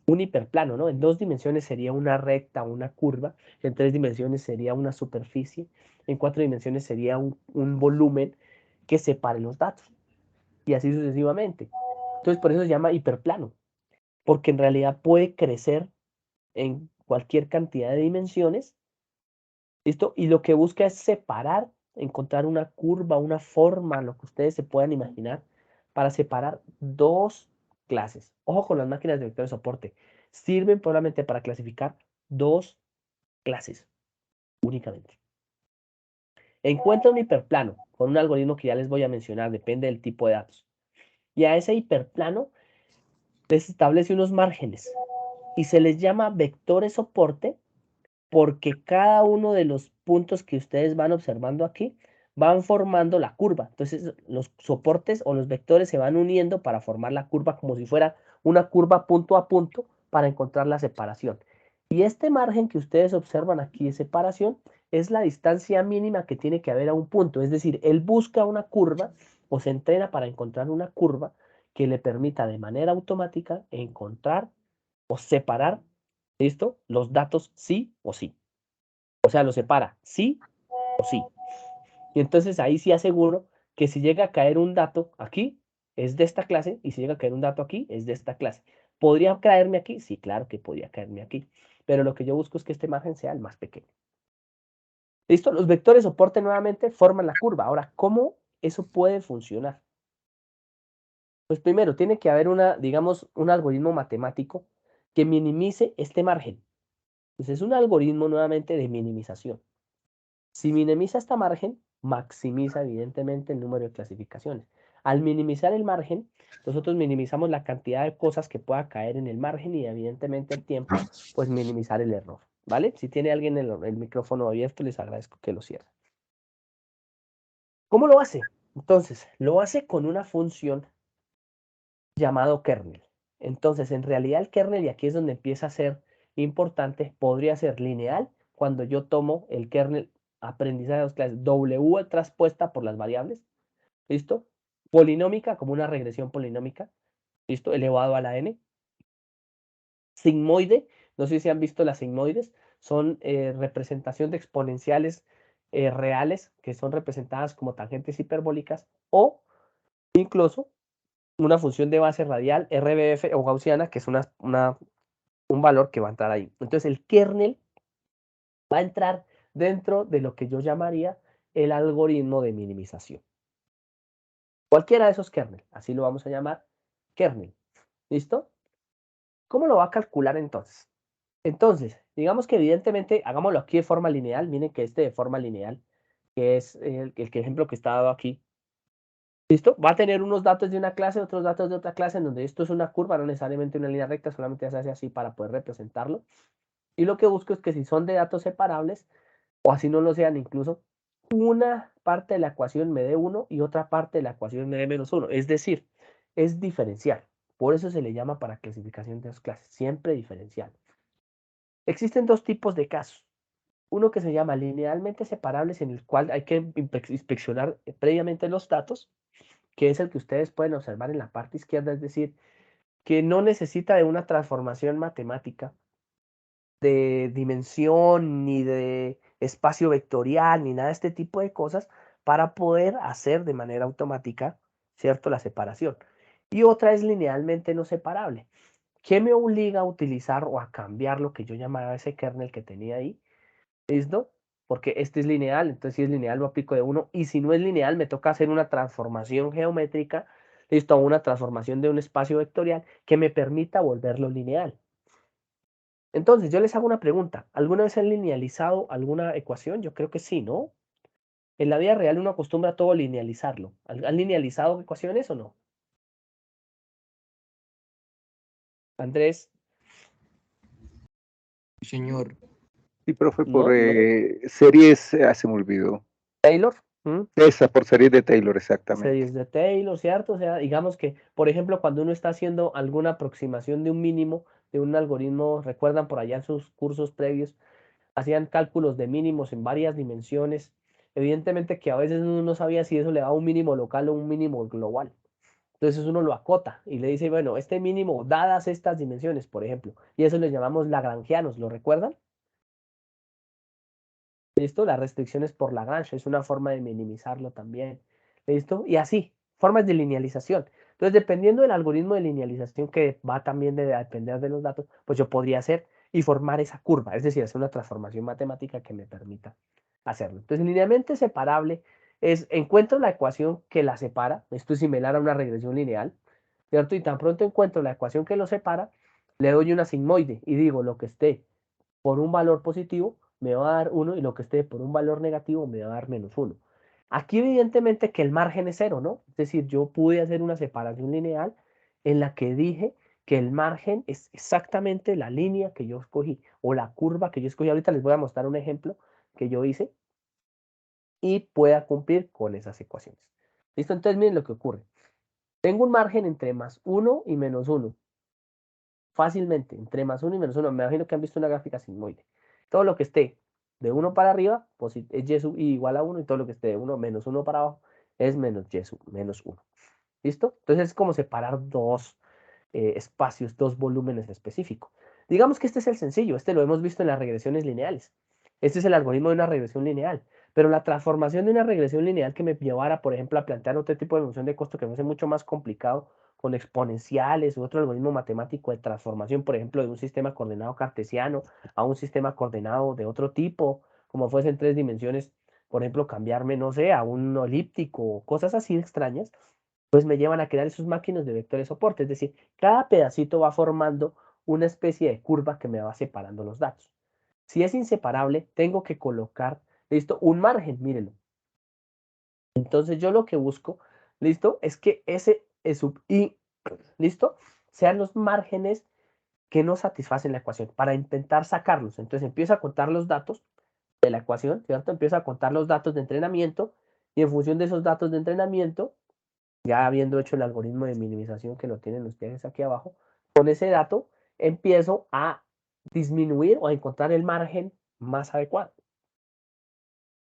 un hiperplano, ¿no? En 2 dimensiones sería una recta, una curva, en 3 dimensiones sería una superficie, en 4 dimensiones sería un volumen que separe los datos. y así sucesivamente. Entonces, por eso se llama hiperplano, porque en realidad puede crecer en cualquier cantidad de dimensiones, ¿listo? Y lo que busca es separar, encontrar una curva, una forma, lo que ustedes se puedan imaginar, para separar dos clases. Ojo con las máquinas de vector de soporte. Sirven probablemente para clasificar dos clases únicamente. Encuentra un hiperplano con un algoritmo que ya les voy a mencionar, depende del tipo de datos. Y a ese hiperplano les establece unos márgenes y se les llama vectores soporte porque cada uno de los puntos que ustedes van observando aquí van formando la curva. Entonces, los soportes o los vectores se van uniendo para formar la curva como si fuera una curva punto a punto para encontrar la separación. Y este margen que ustedes observan aquí de separación es la distancia mínima que tiene que haber a un punto. Es decir, él busca una curva o se entrena para encontrar una curva que le permita de manera automática encontrar o separar, ¿listo? Los datos sí o sí. O sea, los separa sí o sí. Y entonces ahí sí aseguro que si llega a caer un dato aquí, es de esta clase, y si llega a caer un dato aquí, es de esta clase. ¿Podría caerme aquí? Sí, claro que podría caerme aquí. Pero lo que yo busco es que este margen sea el más pequeño. ¿Listo? Los vectores soporte nuevamente forman la curva. Ahora, ¿cómo eso puede funcionar? Pues primero, tiene que haber digamos, un algoritmo matemático que minimice este margen. Entonces, es un algoritmo nuevamente de minimización. Si minimiza esta margen, maximiza evidentemente el número de clasificaciones. Al minimizar el margen, nosotros minimizamos la cantidad de cosas que pueda caer en el margen y evidentemente el tiempo, pues minimizar el error, ¿vale? Si tiene alguien el micrófono abierto, les agradezco que lo cierre. ¿Cómo lo hace? Entonces, lo hace con una función llamado kernel. Entonces, en realidad el kernel, y aquí es donde empieza a ser importante, podría ser lineal cuando yo tomo el kernel aprendizaje de dos clases, W traspuesta por las variables, ¿listo? Polinómica, como una regresión polinómica, ¿listo? Elevado a la n. Sigmoide, no sé si han visto las sigmoides, son representación de exponenciales reales que son representadas como tangentes hiperbólicas o incluso una función de base radial, RBF o gaussiana, que es un valor que va a entrar ahí. Entonces el kernel va a entrar dentro de lo que yo llamaría el algoritmo de minimización. Cualquiera de esos kernel, así lo vamos a llamar kernel. ¿Listo? ¿Cómo lo va a calcular entonces? Entonces, digamos que evidentemente, hagámoslo aquí de forma lineal. Miren que este de forma lineal, que es el ejemplo que está dado aquí, ¿listo? Va a tener unos datos de una clase, otros datos de otra clase, en donde esto es una curva, no necesariamente una línea recta, solamente se hace así para poder representarlo. Y lo que busco es que si son de datos separables, o así no lo sean, incluso una parte de la ecuación me dé 1 y otra parte de la ecuación me dé -1. Es decir, es diferencial. Por eso se le llama para clasificación de dos clases, siempre diferencial. Existen dos tipos de casos. Uno que se llama linealmente separables, en el cual hay que inspeccionar previamente los datos, que es el que ustedes pueden observar en la parte izquierda, es decir, que no necesita de una transformación matemática de dimensión, ni de espacio vectorial, ni nada de este tipo de cosas, para poder hacer de manera automática, ¿cierto?, la separación. Y otra es linealmente no separable. ¿Qué me obliga a utilizar o a cambiar lo que yo llamaba ese kernel que tenía ahí? ¿Listo? Porque este es lineal, entonces si es lineal lo aplico de 1, y si no es lineal me toca hacer una transformación geométrica, listo, una transformación de un espacio vectorial que me permita volverlo lineal. Entonces, yo les hago una pregunta. ¿Alguna vez han linealizado alguna ecuación? Yo creo que sí, ¿no? En la vida real uno acostumbra a todo linealizarlo. ¿Han linealizado ecuaciones o no? Andrés, Señor. Sí, profe, por ¿no? ¿No? series, se me olvidó. ¿Taylor? ¿Mm? Esa, por series de Taylor, exactamente. Series de Taylor, ¿cierto? O sea, digamos que, por ejemplo, cuando uno está haciendo alguna aproximación de un mínimo, de un algoritmo, recuerdan por allá en sus cursos previos, hacían cálculos de mínimos en varias dimensiones. Evidentemente que a veces uno no sabía si eso le daba un mínimo local o un mínimo global. Entonces uno lo acota y le dice, bueno, este mínimo, dadas estas dimensiones, por ejemplo, y eso le llamamos lagrangianos, ¿lo recuerdan? ¿Listo? Las restricciones por Lagrange es una forma de minimizarlo también. ¿Listo? Y así. formas de linealización. Entonces, dependiendo del algoritmo de linealización que va también de depender de los datos, pues yo podría hacer y formar esa curva, es decir, hacer una transformación matemática que me permita hacerlo. Entonces, linealmente separable es, encuentro la ecuación que la separa, esto es similar a una regresión lineal, ¿cierto? Y tan pronto encuentro la ecuación que lo separa, le doy una sigmoide y digo lo que esté por un valor positivo me va a dar 1 y lo que esté por un valor negativo me va a dar -1. Aquí evidentemente que el margen es 0, ¿no? Es decir, yo pude hacer una separación lineal en la que dije que el margen es exactamente la línea que yo escogí o la curva que yo escogí. Ahorita les voy a mostrar un ejemplo que yo hice y pueda cumplir con esas ecuaciones. ¿Listo? Entonces miren lo que ocurre. Tengo un margen entre +1 y -1. Fácilmente, entre +1 y -1. Me imagino que han visto una gráfica sigmoide. Todo lo que esté de 1 para arriba es y sub i igual a 1 y todo lo que esté de 1 menos 1 para abajo es menos y sub menos 1. ¿Listo? Entonces es como separar dos espacios, dos volúmenes específicos. Digamos que este es el sencillo, este lo hemos visto en las regresiones lineales. Este es el algoritmo de una regresión lineal. Pero la transformación de una regresión lineal que me llevara, por ejemplo, a plantear otro tipo de función de costo que me hace mucho más complicado, con exponenciales u otro algoritmo matemático de transformación, por ejemplo, de un sistema coordenado cartesiano a un sistema coordenado de otro tipo, como fuese en 3 dimensiones, por ejemplo, cambiarme, no sé, a un elíptico, cosas así extrañas, pues me llevan a crear esos máquinas de vectores soporte. Es decir, cada pedacito va formando una especie de curva que me va separando los datos. Si es inseparable, tengo que colocar, listo, un margen, mírenlo. Entonces yo lo que busco, listo, es que ese sub i, listo, sean los márgenes que no satisfacen la ecuación para intentar sacarlos. Entonces empiezo a contar los datos de la ecuación, ¿cierto? Empiezo a contar los datos de entrenamiento y en función de esos datos de entrenamiento, ya habiendo hecho el algoritmo de minimización que lo tienen ustedes aquí abajo, con ese dato empiezo a disminuir o a encontrar el margen más adecuado.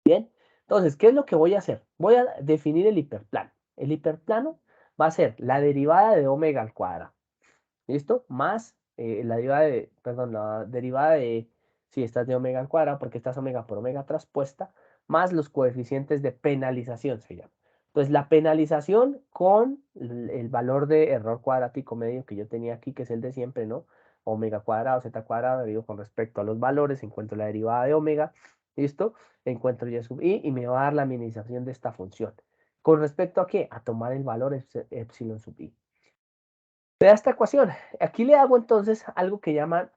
Bien, entonces, ¿qué es lo que voy a hacer? Voy a definir el hiperplano. El hiperplano va a ser la derivada de omega al cuadrado, ¿listo? Más la derivada de, perdón, la derivada de, si esta es de omega al cuadrado, porque esta es omega por omega traspuesta, más los coeficientes de penalización se llama. Entonces, la penalización con el valor de error cuadrático medio que yo tenía aquí, que es el de siempre, ¿no? Omega cuadrado, z cuadrado, digo, con respecto a los valores, encuentro la derivada de omega, ¿listo? Encuentro y sub i y me va a dar la minimización de esta función. ¿Con respecto a qué? A tomar el valor epsilon sub i. Me da esta ecuación. Aquí le hago entonces algo que llaman,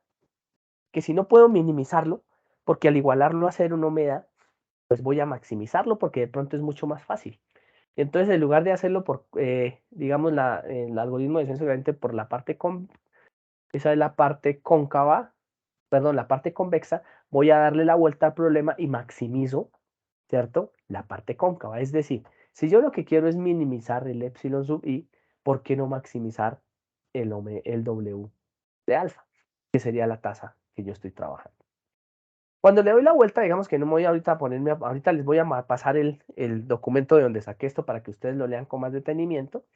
que si no puedo minimizarlo, porque al igualarlo a 0 no me da, pues voy a maximizarlo porque de pronto es mucho más fácil. Entonces, en lugar de hacerlo por, digamos, el algoritmo de descenso gradiente por la parte esa es la parte cóncava, perdón, la parte convexa, voy a darle la vuelta al problema y maximizo, ¿cierto? La parte cóncava. Es decir, si yo lo que quiero es minimizar el epsilon sub i, ¿por qué no maximizar el W de alfa, que sería la tasa que yo estoy trabajando? Cuando le doy la vuelta, digamos que no me voy ahorita a ponerme, ahorita les voy a pasar el documento de donde saqué esto para que ustedes lo lean con más detenimiento,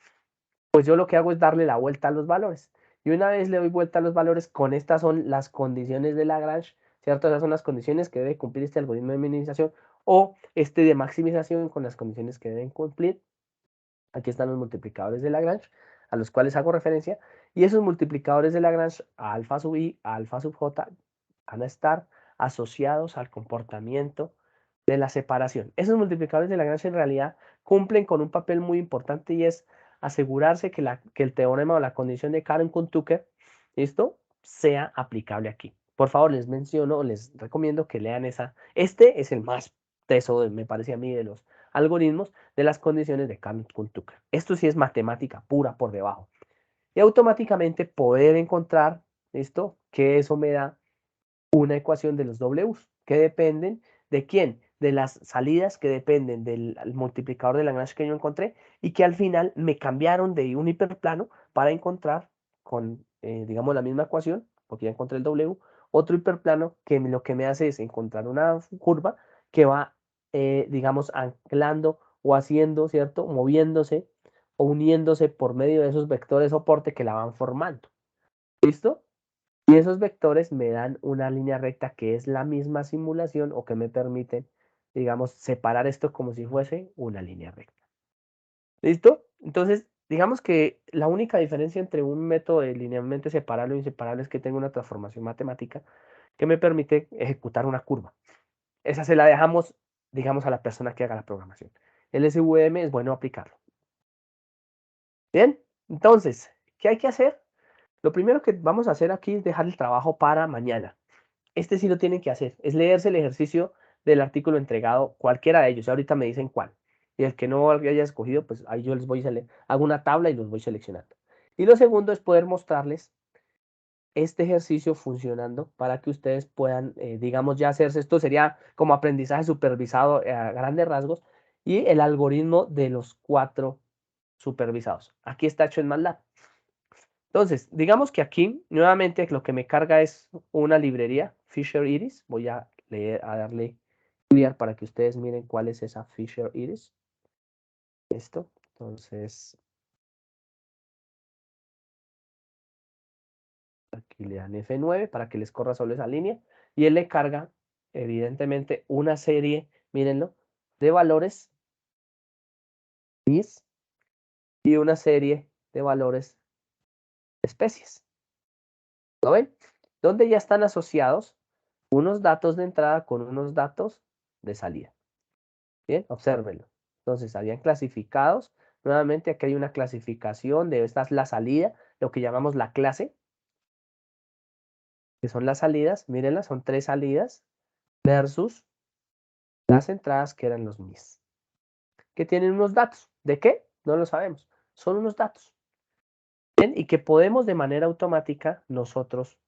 pues yo lo que hago es darle la vuelta a los valores. Y una vez le doy vuelta a los valores, con estas son las condiciones de Lagrange, ¿cierto? Esas son las condiciones que debe cumplir este algoritmo de minimización o este de maximización con las condiciones que deben cumplir. Aquí están los multiplicadores de Lagrange, a los cuales hago referencia. Y esos multiplicadores de Lagrange, alfa sub i, alfa sub j, van a estar asociados al comportamiento de la separación. Esos multiplicadores de Lagrange en realidad cumplen con un papel muy importante y es asegurarse que el teorema o la condición de Karen-Kuhn-Tucker, ¿listo?, sea aplicable aquí. Por favor, les menciono, les recomiendo que lean esa. Este es el más teso, me parece a mí, de los algoritmos de las condiciones de Karen-Kuhn-Tucker. Esto sí es matemática pura por debajo. Y automáticamente poder encontrar, ¿listo?, que eso me da una ecuación de los Ws, que dependen de quién, de las salidas que dependen del multiplicador de Lagrange que yo encontré y que al final me cambiaron de un hiperplano para encontrar con, digamos, la misma ecuación, porque ya encontré el W, otro hiperplano que lo que me hace es encontrar una curva que va, digamos, anclando o haciendo, ¿cierto?, moviéndose o uniéndose por medio de esos vectores soporte que la van formando. ¿Listo? Y esos vectores me dan una línea recta que es la misma simulación o que me permiten, digamos, separar esto como si fuese una línea recta. ¿Listo? Entonces, digamos que la única diferencia entre un método de linealmente separable o inseparable es que tengo una transformación matemática que me permite ejecutar una curva. Esa se la dejamos, digamos, a la persona que haga la programación. El SVM es bueno aplicarlo. Bien, entonces, ¿qué hay que hacer? Lo primero que vamos a hacer aquí es dejar el trabajo para mañana. Este sí lo tienen que hacer, es leerse el ejercicio del artículo entregado, cualquiera de ellos. Ahorita me dicen cuál. Y el que no haya escogido, pues ahí yo les voy a hago una tabla y los voy seleccionando. Y lo segundo es poder mostrarles este ejercicio funcionando para que ustedes puedan, digamos, ya hacerse. Esto sería como aprendizaje supervisado a grandes rasgos y el algoritmo de los 4 supervisados. Aquí está hecho en MATLAB. Entonces, digamos que aquí nuevamente lo que me carga es una librería, Fisher Iris. Voy a darle clear para que ustedes miren cuál es esa Fisher Iris. Esto, entonces, aquí le dan F9 para que les corra solo esa línea. Y él le carga, evidentemente, una serie, mírenlo, de valores mis y una serie de valores de especies. ¿Lo ven? Donde ya están asociados unos datos de entrada con unos datos de salida. Bien, obsérvenlo. Entonces, habían clasificados. Nuevamente, aquí hay una clasificación de esta es la salida, lo que llamamos la clase, que son las salidas. Mírenlas, son 3 salidas versus las entradas que eran los mis. Que tienen unos datos. ¿De qué? No lo sabemos. Son unos datos. Bien, y que podemos de manera automática nosotros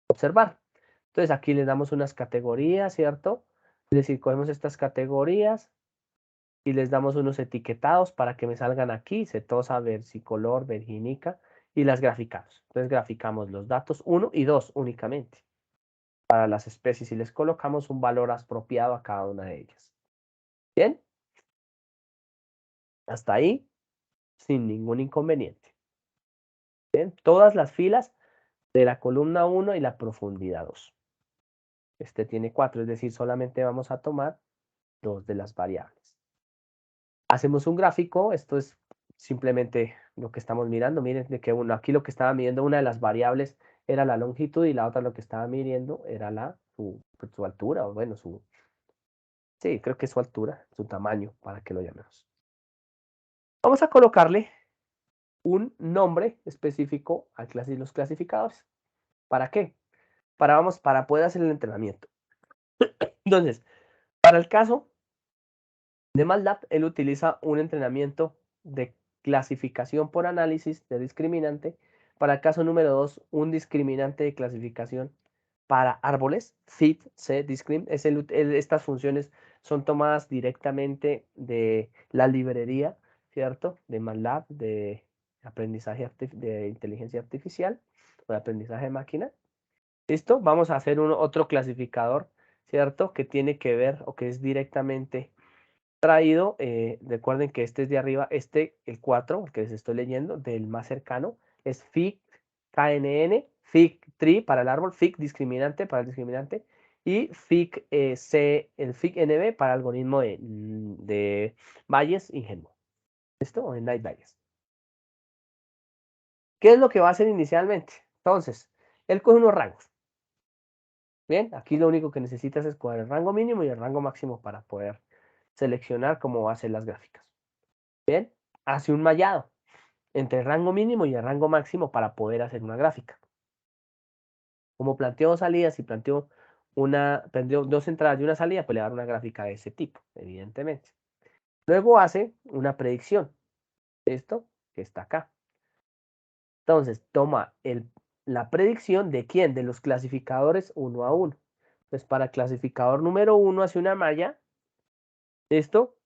observar. Entonces, aquí les damos unas categorías, ¿cierto? Es decir, cogemos estas categorías y les damos unos etiquetados para que me salgan aquí, setosa, versicolor, verginica, y las graficamos. Entonces graficamos los datos 1 y 2 únicamente para las especies y les colocamos un valor apropiado a cada una de ellas. ¿Bien? Hasta ahí, sin ningún inconveniente. ¿Bien? Todas las filas de la columna 1 y la profundidad 2. Este tiene 4, es decir, solamente vamos a tomar 2 de las variables. Hacemos un gráfico, esto es simplemente lo que estamos mirando. Miren, de que aquí lo que estaba midiendo, una de las variables era la longitud y la otra lo que estaba midiendo era su altura, o bueno, sí, creo que es su altura, su tamaño, para que lo llamemos. Vamos a colocarle un nombre específico a los clasificadores. ¿Para qué? Para poder hacer el entrenamiento. Entonces, para el caso de MATLAB, él utiliza un entrenamiento de clasificación por análisis de discriminante. Para el caso número 2, un discriminante de clasificación para árboles, fit, set, discrim. Estas funciones son tomadas directamente de la librería, ¿cierto? De MATLAB, de aprendizaje de inteligencia artificial o de aprendizaje de máquina. ¿Listo? Vamos a hacer otro clasificador, ¿cierto? Que tiene que ver o que es directamente traído, recuerden que este es de arriba, el 4, que les estoy leyendo, del más cercano, es FIG KNN, FIG tree para el árbol, FIG discriminante para el discriminante, y FIG el FIG NB para el algoritmo de Bayes ingenuo. ¿Listo? O en Night Bayes. ¿Qué es lo que va a hacer inicialmente? Entonces, él coge unos rangos. Bien, aquí lo único que necesitas es coger el rango mínimo y el rango máximo para poder seleccionar cómo va a ser las gráficas. Bien, hace un mallado entre el rango mínimo y el rango máximo para poder hacer una gráfica. Como planteó salidas y planteó 2 entradas y una salida, pues le va a dar una gráfica de ese tipo, evidentemente. Luego hace una predicción. Esto que está acá. Entonces, toma la predicción de quién, de los clasificadores 1 a 1. Pues para el clasificador número 1 hace una malla. Esto.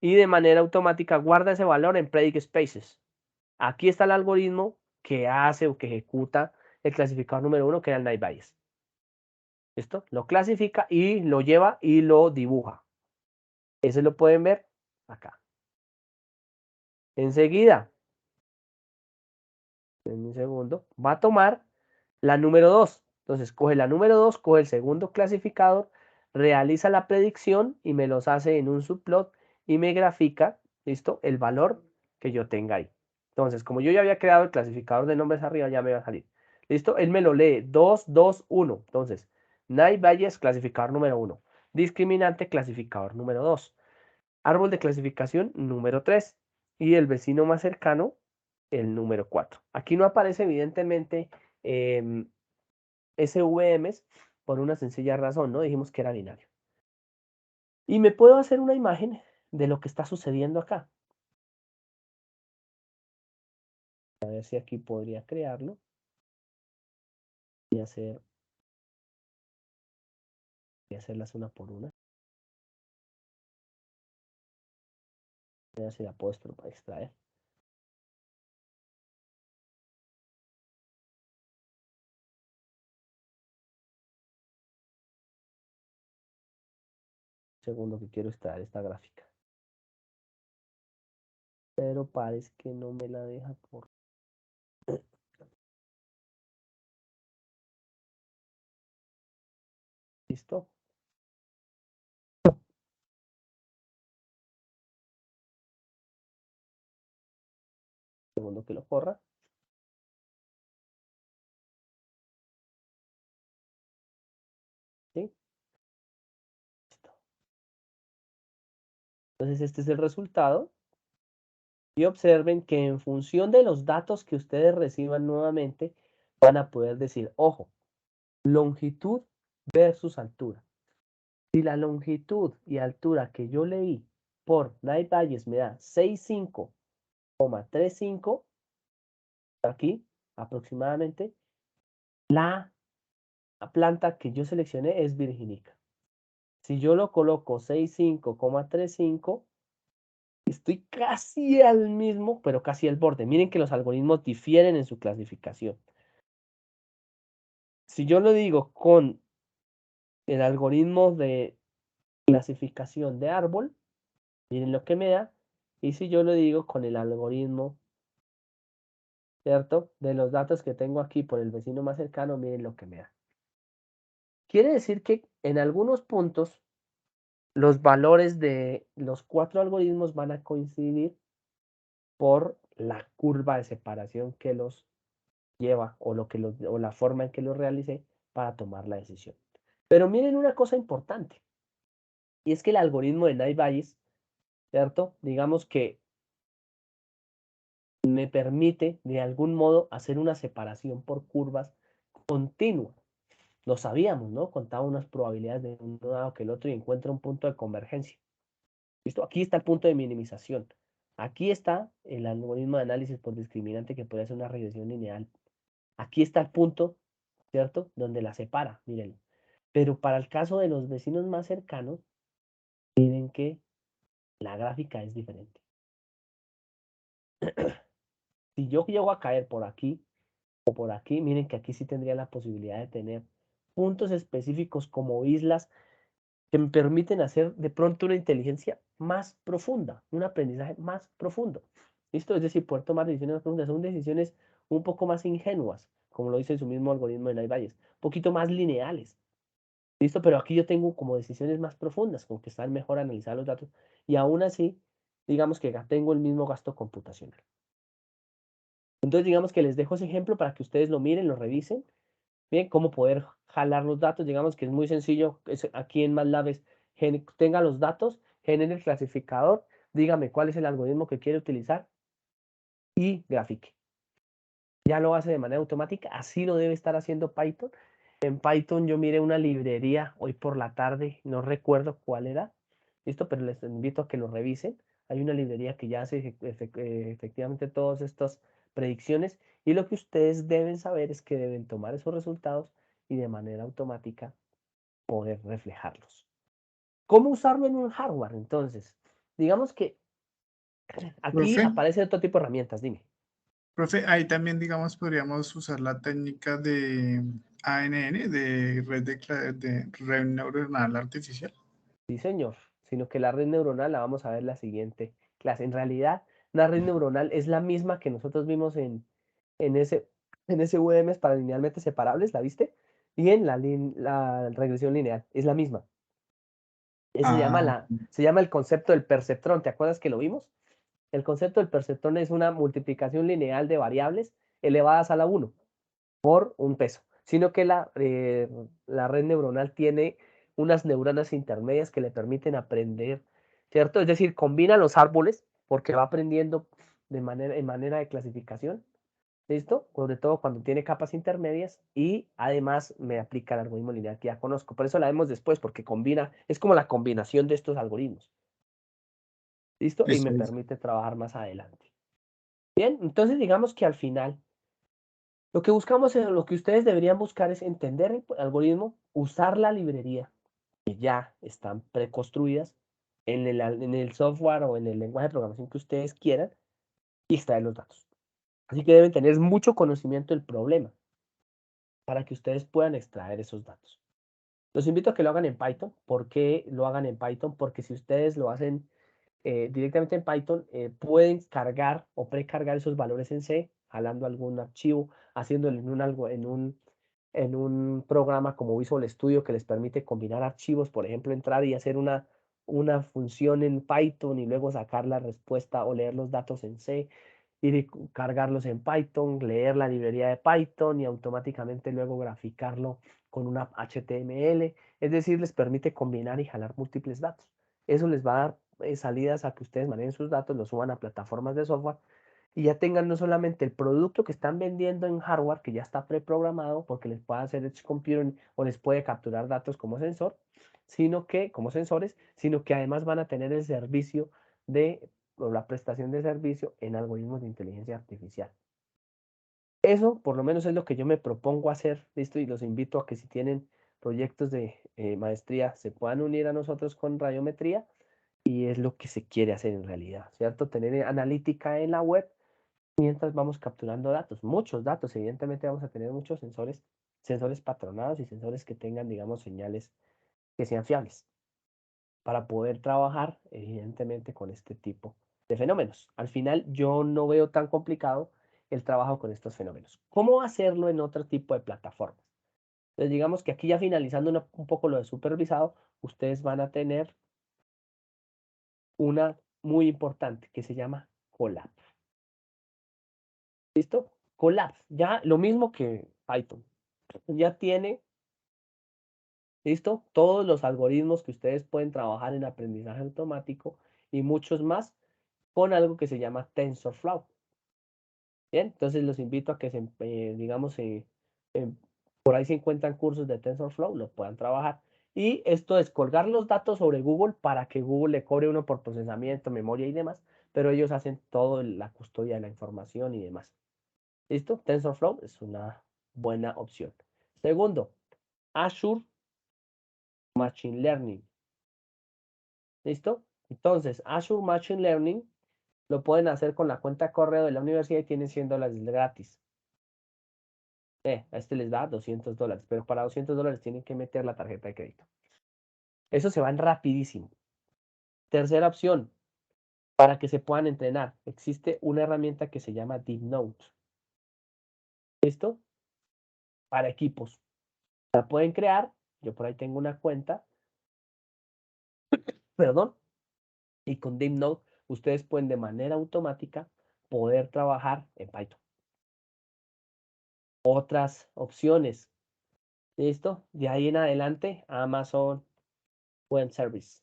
Y de manera automática guarda ese valor en predict spaces. Aquí está el algoritmo que hace o que ejecuta el clasificador número 1, que era el Night Bayes. ¿Listo? Lo clasifica y lo lleva y lo dibuja. Ese lo pueden ver acá. Enseguida, en un segundo, va a tomar la número 2. Entonces, coge la número 2, coge el segundo clasificador, realiza la predicción y me los hace en un subplot y me grafica, ¿listo? El valor que yo tenga ahí. Entonces, como yo ya había creado el clasificador de nombres arriba, ya me va a salir. ¿Listo? Él me lo lee 2, 2, 1. Entonces, Nay Valles, clasificador número 1. Discriminante, clasificador número 2. Árbol de clasificación número 3. Y el vecino más cercano, el número 4. Aquí no aparece evidentemente SVMs por una sencilla razón, ¿no? Dijimos que era binario. Y me puedo hacer una imagen de lo que está sucediendo acá. A ver si aquí podría crearlo. Y hacerlas una por una. A ver si la puedo extraer. Segundo que quiero extraer esta gráfica. Pero parece que no me la deja por... ¿Listo? Segundo que lo corra. ¿Sí? Listo. Entonces este es el resultado. Y observen que en función de los datos que ustedes reciban nuevamente, van a poder decir, ojo, longitud versus altura. Si la longitud y altura que yo leí por Nay Valles me da 65,35, aquí aproximadamente, la planta que yo seleccioné es virginica. Si yo lo coloco 65,35, estoy casi al mismo, pero casi al borde. Miren que los algoritmos difieren en su clasificación. Si yo lo digo con el algoritmo de clasificación de árbol, miren lo que me da. Y si yo lo digo con el algoritmo, ¿cierto? De los datos que tengo aquí por el vecino más cercano, miren lo que me da. Quiere decir que en algunos puntos los valores de los 4 algoritmos van a coincidir por la curva de separación que los lleva o la forma en que lo realicé para tomar la decisión. Pero miren una cosa importante, y es que el algoritmo de Nay Bayes, ¿cierto? Digamos que me permite de algún modo hacer una separación por curvas continua. Lo sabíamos, ¿no? Contaba unas probabilidades de uno dado que el otro y encuentra un punto de convergencia. ¿Listo? Aquí está el punto de minimización. Aquí está el algoritmo de análisis por discriminante que puede hacer una regresión lineal. Aquí está el punto, ¿cierto? Donde la separa, mírenlo. Pero para el caso de los vecinos más cercanos, miren que la gráfica es diferente. Si yo llego a caer por aquí o por aquí, miren que aquí sí tendría la posibilidad de tener puntos específicos como islas que me permiten hacer de pronto una inteligencia más profunda, un aprendizaje más profundo. ¿Listo? Es decir, poder tomar decisiones más profundas. Son decisiones un poco más ingenuas, como lo dice su mismo algoritmo de Nay Bayes, un poquito más lineales. ¿Listo? Pero aquí yo tengo como decisiones más profundas, como que están mejor analizar los datos. Y aún así, digamos que tengo el mismo gasto computacional. Entonces, digamos que les dejo ese ejemplo para que ustedes lo miren, lo revisen. Bien, cómo poder jalar los datos. Digamos que es muy sencillo. Aquí en MATLAB tenga los datos, genere el clasificador, dígame cuál es el algoritmo que quiere utilizar y grafique. Ya lo hace de manera automática. Así lo debe estar haciendo Python. En Python yo miré una librería hoy por la tarde, no recuerdo cuál era, listo, pero les invito a que lo revisen. Hay una librería que ya hace efectivamente todas estas predicciones y lo que ustedes deben saber es que deben tomar esos resultados y de manera automática poder reflejarlos. ¿Cómo usarlo en un hardware? Entonces, digamos que aquí Profe, aparece otro tipo de herramientas, dime. profe, ahí también, digamos, podríamos usar la técnica de ANN, de de red neuronal artificial. Sí, señor, sino que la red neuronal la vamos a ver en la siguiente clase. En realidad, la red neuronal es la misma que nosotros vimos en ese SVMs para linealmente separables, ¿la viste? Y en la regresión lineal, es la misma. Ese Ah, se llama el concepto del perceptrón, ¿te acuerdas que lo vimos? El concepto del perceptrón es una multiplicación lineal de variables elevadas a la 1 por un peso, sino que la red neuronal tiene unas neuronas intermedias que le permiten aprender, ¿cierto? Es decir, combina los árboles porque va aprendiendo en manera de clasificación, ¿listo? Sobre todo cuando tiene capas intermedias y además me aplica el algoritmo lineal que ya conozco. Por eso la vemos después, porque combina, es como la combinación de estos algoritmos, ¿listo? Y me Listo. permite trabajar más adelante. Bien, entonces digamos que al final lo que buscamos, lo que ustedes deberían buscar es entender el algoritmo, usar la librería que ya están preconstruidas en el software o en el lenguaje de programación que ustedes quieran y extraer los datos. Así que deben tener mucho conocimiento del problema para que ustedes puedan extraer esos datos. Los invito a que lo hagan en Python. ¿Por qué lo hagan en Python? Porque si ustedes lo hacen directamente en Python, pueden cargar o precargar esos valores en C, jalando algún archivo, haciéndolo en un programa como Visual Studio que les permite combinar archivos, por ejemplo, entrar y hacer una función en Python y luego sacar la respuesta o leer los datos en C, y cargarlos en Python, leer la librería de Python y automáticamente luego graficarlo con una HTML. Es decir, les permite combinar y jalar múltiples datos. Eso les va a dar salidas a que ustedes manejen sus datos, los suban a plataformas de software y ya tengan no solamente el producto que están vendiendo en hardware, que ya está preprogramado porque les puede hacer edge computing o les puede capturar datos como sensor, sino que, como sensores, sino que además van a tener el servicio o la prestación de servicio en algoritmos de inteligencia artificial. Eso, por lo menos, es lo que yo me propongo hacer, ¿listo? Y los invito a que si tienen proyectos de maestría se puedan unir a nosotros con radiometría y es lo que se quiere hacer en realidad, ¿cierto? Tener analítica en la web mientras vamos capturando datos, muchos datos, evidentemente vamos a tener muchos sensores patronados y sensores que tengan, digamos, señales que sean fiables para poder trabajar, evidentemente, con este tipo de fenómenos. Al final, yo no veo tan complicado el trabajo con estos fenómenos. ¿Cómo hacerlo en otro tipo de plataformas? Entonces, digamos que aquí ya finalizando un poco lo de supervisado, ustedes van a tener una muy importante que se llama Colab. ¿Listo? Colab, ya lo mismo que Python. Ya tiene, ¿listo? Todos los algoritmos que ustedes pueden trabajar en aprendizaje automático y muchos más con algo que se llama TensorFlow. Bien, entonces los invito a que digamos, por ahí se encuentran cursos de TensorFlow, lo puedan trabajar. Y esto es colgar los datos sobre Google para que Google le cobre uno por procesamiento, memoria y demás, pero ellos hacen toda la custodia de la información y demás. ¿Listo? TensorFlow es una buena opción. Segundo, Azure Machine Learning. ¿Listo? Entonces, Azure Machine Learning lo pueden hacer con la cuenta de correo de la universidad y tienen $100 gratis. A este les da $200, pero para $200 tienen que meter la tarjeta de crédito. Eso se van rapidísimo. Tercera opción, para que se puedan entrenar, existe una herramienta que se llama DeepNote. ¿Listo? Para equipos. La pueden crear. Yo por ahí tengo una cuenta. Perdón. Y con DeepNote ustedes pueden de manera automática poder trabajar en Python. Otras opciones. ¿Listo? De ahí en adelante, Amazon Web Service.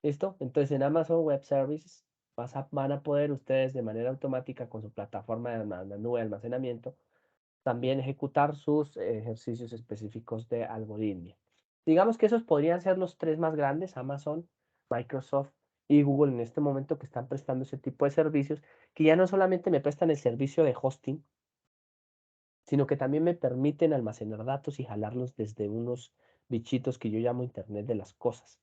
¿Listo? Entonces en Amazon Web Services van a poder ustedes de manera automática con su plataforma de nube de almacenamiento también ejecutar sus ejercicios específicos de algoritmia. Digamos que esos podrían ser los tres más grandes, Amazon, Microsoft y Google en este momento que están prestando ese tipo de servicios, que ya no solamente me prestan el servicio de hosting, sino que también me permiten almacenar datos y jalarlos desde unos bichitos que yo llamo Internet de las cosas.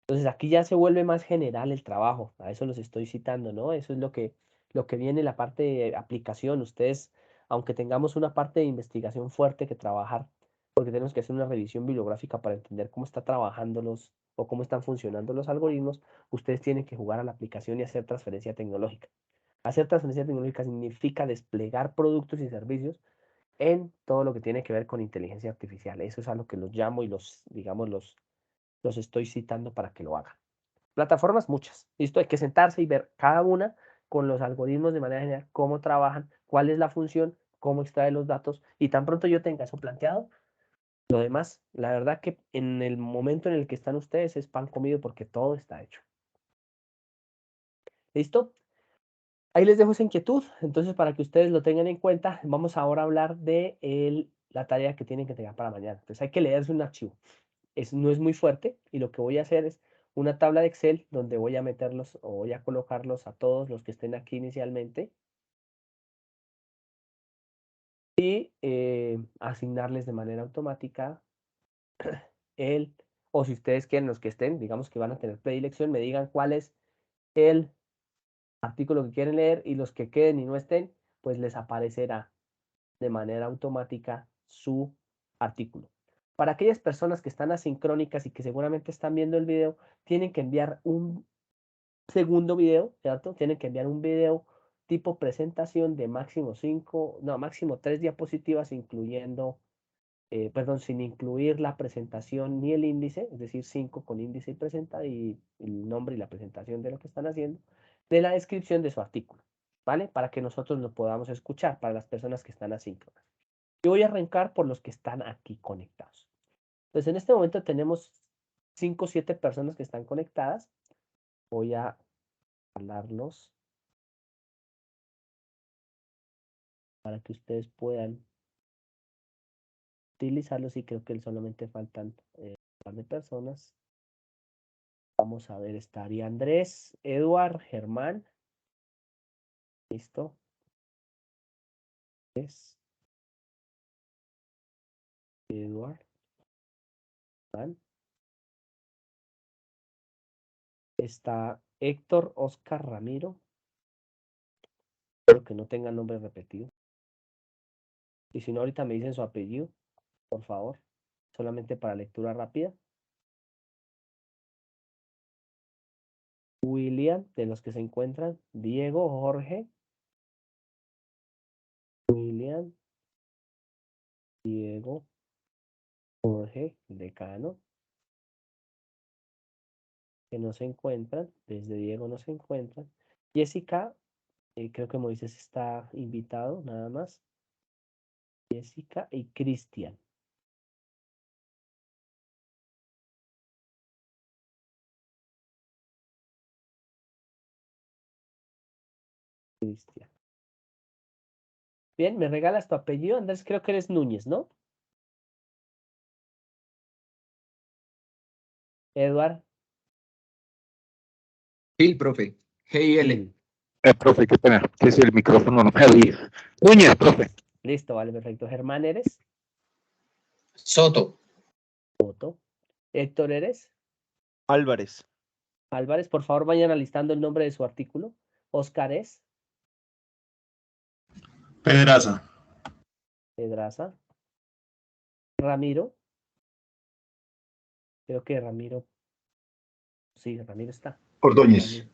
Entonces aquí ya se vuelve más general el trabajo, a eso los estoy citando, ¿no? Eso es lo que viene la parte de aplicación. Ustedes, aunque tengamos una parte de investigación fuerte que trabajar, porque tenemos que hacer una revisión bibliográfica para entender cómo está trabajando o cómo están funcionando los algoritmos, ustedes tienen que jugar a la aplicación y hacer transferencia tecnológica. Hacer transferencia tecnológica significa desplegar productos y servicios en todo lo que tiene que ver con inteligencia artificial. Eso es a lo que los llamo y digamos, los estoy citando para que lo hagan. Plataformas muchas, ¿listo? Hay que sentarse y ver cada una con los algoritmos de manera general, cómo trabajan, cuál es la función, cómo extrae los datos, y tan pronto yo tenga eso planteado, lo demás, la verdad que en el momento en el que están ustedes es pan comido porque todo está hecho. ¿Listo? Ahí les dejo esa inquietud, entonces para que ustedes lo tengan en cuenta, vamos ahora a hablar de la tarea que tienen que tener para mañana. Entonces hay que leerse un archivo. No es muy fuerte y lo que voy a hacer es una tabla de Excel donde voy a meterlos o voy a colocarlos a todos los que estén aquí inicialmente y asignarles de manera automática o si ustedes quieren los que estén, digamos que van a tener predilección, me digan cuál es el artículo que quieren leer y los que queden y no estén, pues les aparecerá de manera automática su artículo. Para aquellas personas que están asincrónicas y que seguramente están viendo el video, tienen que enviar un segundo video, ¿cierto? Tienen que enviar un video tipo presentación de máximo 3 diapositivas, incluyendo, perdón, sin incluir la presentación ni el índice, es decir, 5 con índice y presenta y el nombre y la presentación de lo que están haciendo, de la descripción de su artículo, ¿vale? Para que nosotros lo podamos escuchar, para las personas que están asíncronas. Yo voy a arrancar por los que están aquí conectados. Entonces, en este momento tenemos 5 o 7 personas que están conectadas. Voy a hablarlos para que ustedes puedan utilizarlos y creo que solamente faltan un par de personas. Vamos a ver, estaría Andrés, Eduard, Germán. Listo. Eduard, Germán. Está Héctor, Oscar, Ramiro. Espero que no tengan nombre repetido. Y si no, ahorita me dicen su apellido, por favor. Solamente para lectura rápida. William, de los que se encuentran. Diego, Jorge. William, Diego, Jorge, decano. Que no se encuentran. Desde Diego no se encuentran. Jessica, creo que Moisés está invitado, nada más. Jessica y Cristian. Cristian. Bien, me regalas tu apellido, Andrés, creo que eres Núñez, ¿no? Eduard. Gil, profe. G-I-L. Gil. Profe, qué pena, que si el micrófono no me abría. Núñez, profe. Listo, vale, perfecto. Germán, ¿eres? Soto. Otto. Héctor, ¿eres? Álvarez. Álvarez, por favor, vayan alistando el nombre de su artículo. Oscar es. Pedraza. Pedraza. Ramiro. Creo que Ramiro. Sí, Ramiro está. Ordóñez.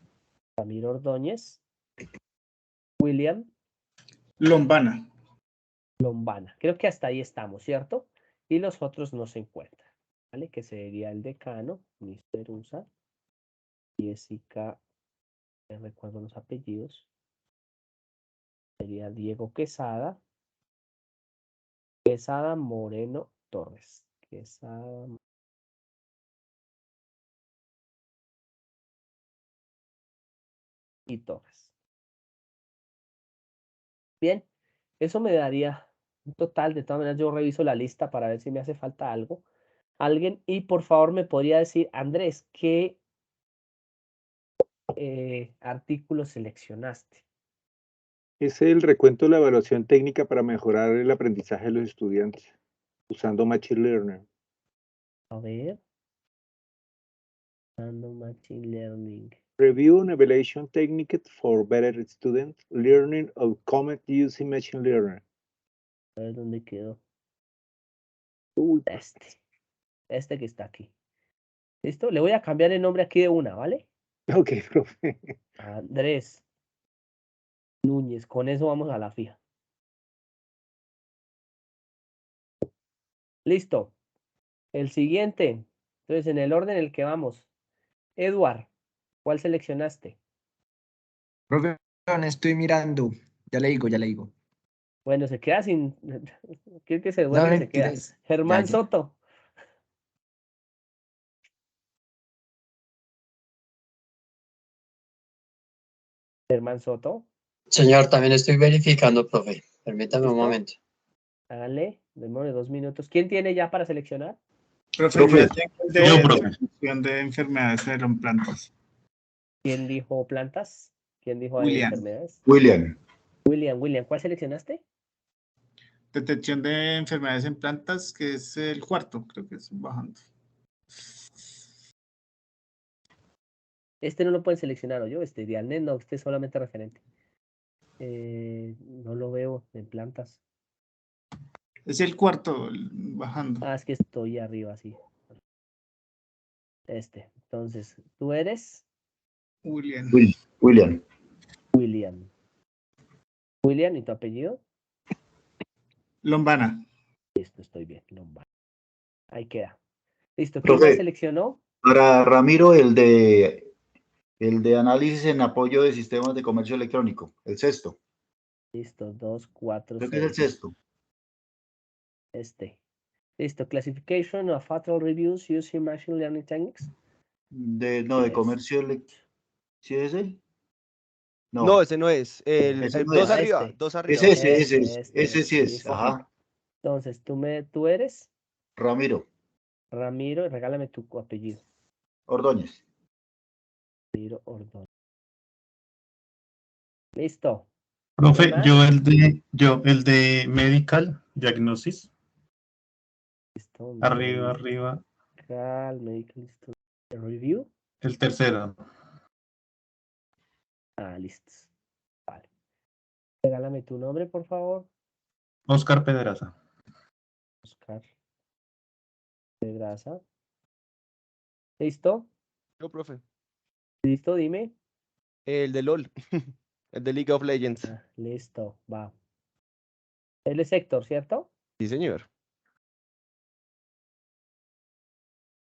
Ramiro Ordóñez. William Lombana. Lombana. Creo que hasta ahí estamos, ¿cierto? Y los otros no se encuentran, ¿vale? Que sería el decano, Mr. USA. Jessica, no recuerdo los apellidos. Sería Diego Quesada. Quesada Moreno Torres. Quesada y Torres. Bien, eso me daría un total. De todas maneras, yo reviso la lista para ver si me hace falta algo. Alguien, y por favor me podría decir, Andrés, ¿qué artículo seleccionaste? Es el recuento de la evaluación técnica para mejorar el aprendizaje de los estudiantes usando Machine Learning. A ver. Machine Learning. Review and evaluation technique for better student learning outcomes using Machine Learning. A ver dónde quedó. Uy, Este que está aquí. ¿Listo? Le voy a cambiar el nombre aquí de una, ¿vale? ok, profe. Andrés Núñez. Con eso vamos a la fija. Listo. El siguiente. Entonces, en el orden en el que vamos. Eduard. ¿Cuál seleccionaste? Profe, estoy mirando. Ya le digo. Bueno, se queda sin... ¿Quiere que se No, duerme? Se queda. mentiras. Germán Ya. Soto. Germán Soto. Señor, también estoy verificando, profe. Permítame un ¿Listo? momento. Háganle, demore 2 minutos. ¿Quién tiene ya para seleccionar? Profe, Profe, yo tengo el de yo, profe. detección de enfermedades en plantas. ¿Quién dijo plantas? ¿Quién dijo William. enfermedades? William. William, ¿cuál seleccionaste? Detección de enfermedades en plantas, que es el cuarto, creo que es bajando. Este no lo pueden seleccionar, ¿o yo? Dialnet, no, este es solamente referente. No lo veo en plantas. Es el cuarto, bajando. Ah, es que estoy arriba, sí. Entonces, tú eres William. William. William. William, ¿y tu apellido? Lombana. Listo, estoy bien. Lombana. Ahí queda. Listo, ¿quién Profe. más seleccionó? Para Ramiro, el de análisis en apoyo de sistemas de comercio electrónico, el sexto. Listo, 2, 4, Creo que es el 6. sexto. Listo, classification of fatal reviews using machine learning techniques. De Yes. comercio electrónico. ¿Sí es ese? No, ese no es. Ese no Dos es. arriba, Este. dos Es arriba. ese sí es. Listo. Ajá. Entonces, tú eres Ramiro Ramiro, y regálame tu apellido. Ordóñez. Ramiro Ordóñez. Listo. Profe, más? yo el de Medical Diagnosis. Listo. Arriba. Medical History Review. El tercero. Listo. Vale. Regálame tu nombre, por favor. Oscar Pedraza. Oscar Pedraza. ¿Listo? No, profe. ¿Listo? Dime. El de LOL. El de League of Legends. Listo, va. Él es Héctor, ¿cierto? Sí, señor.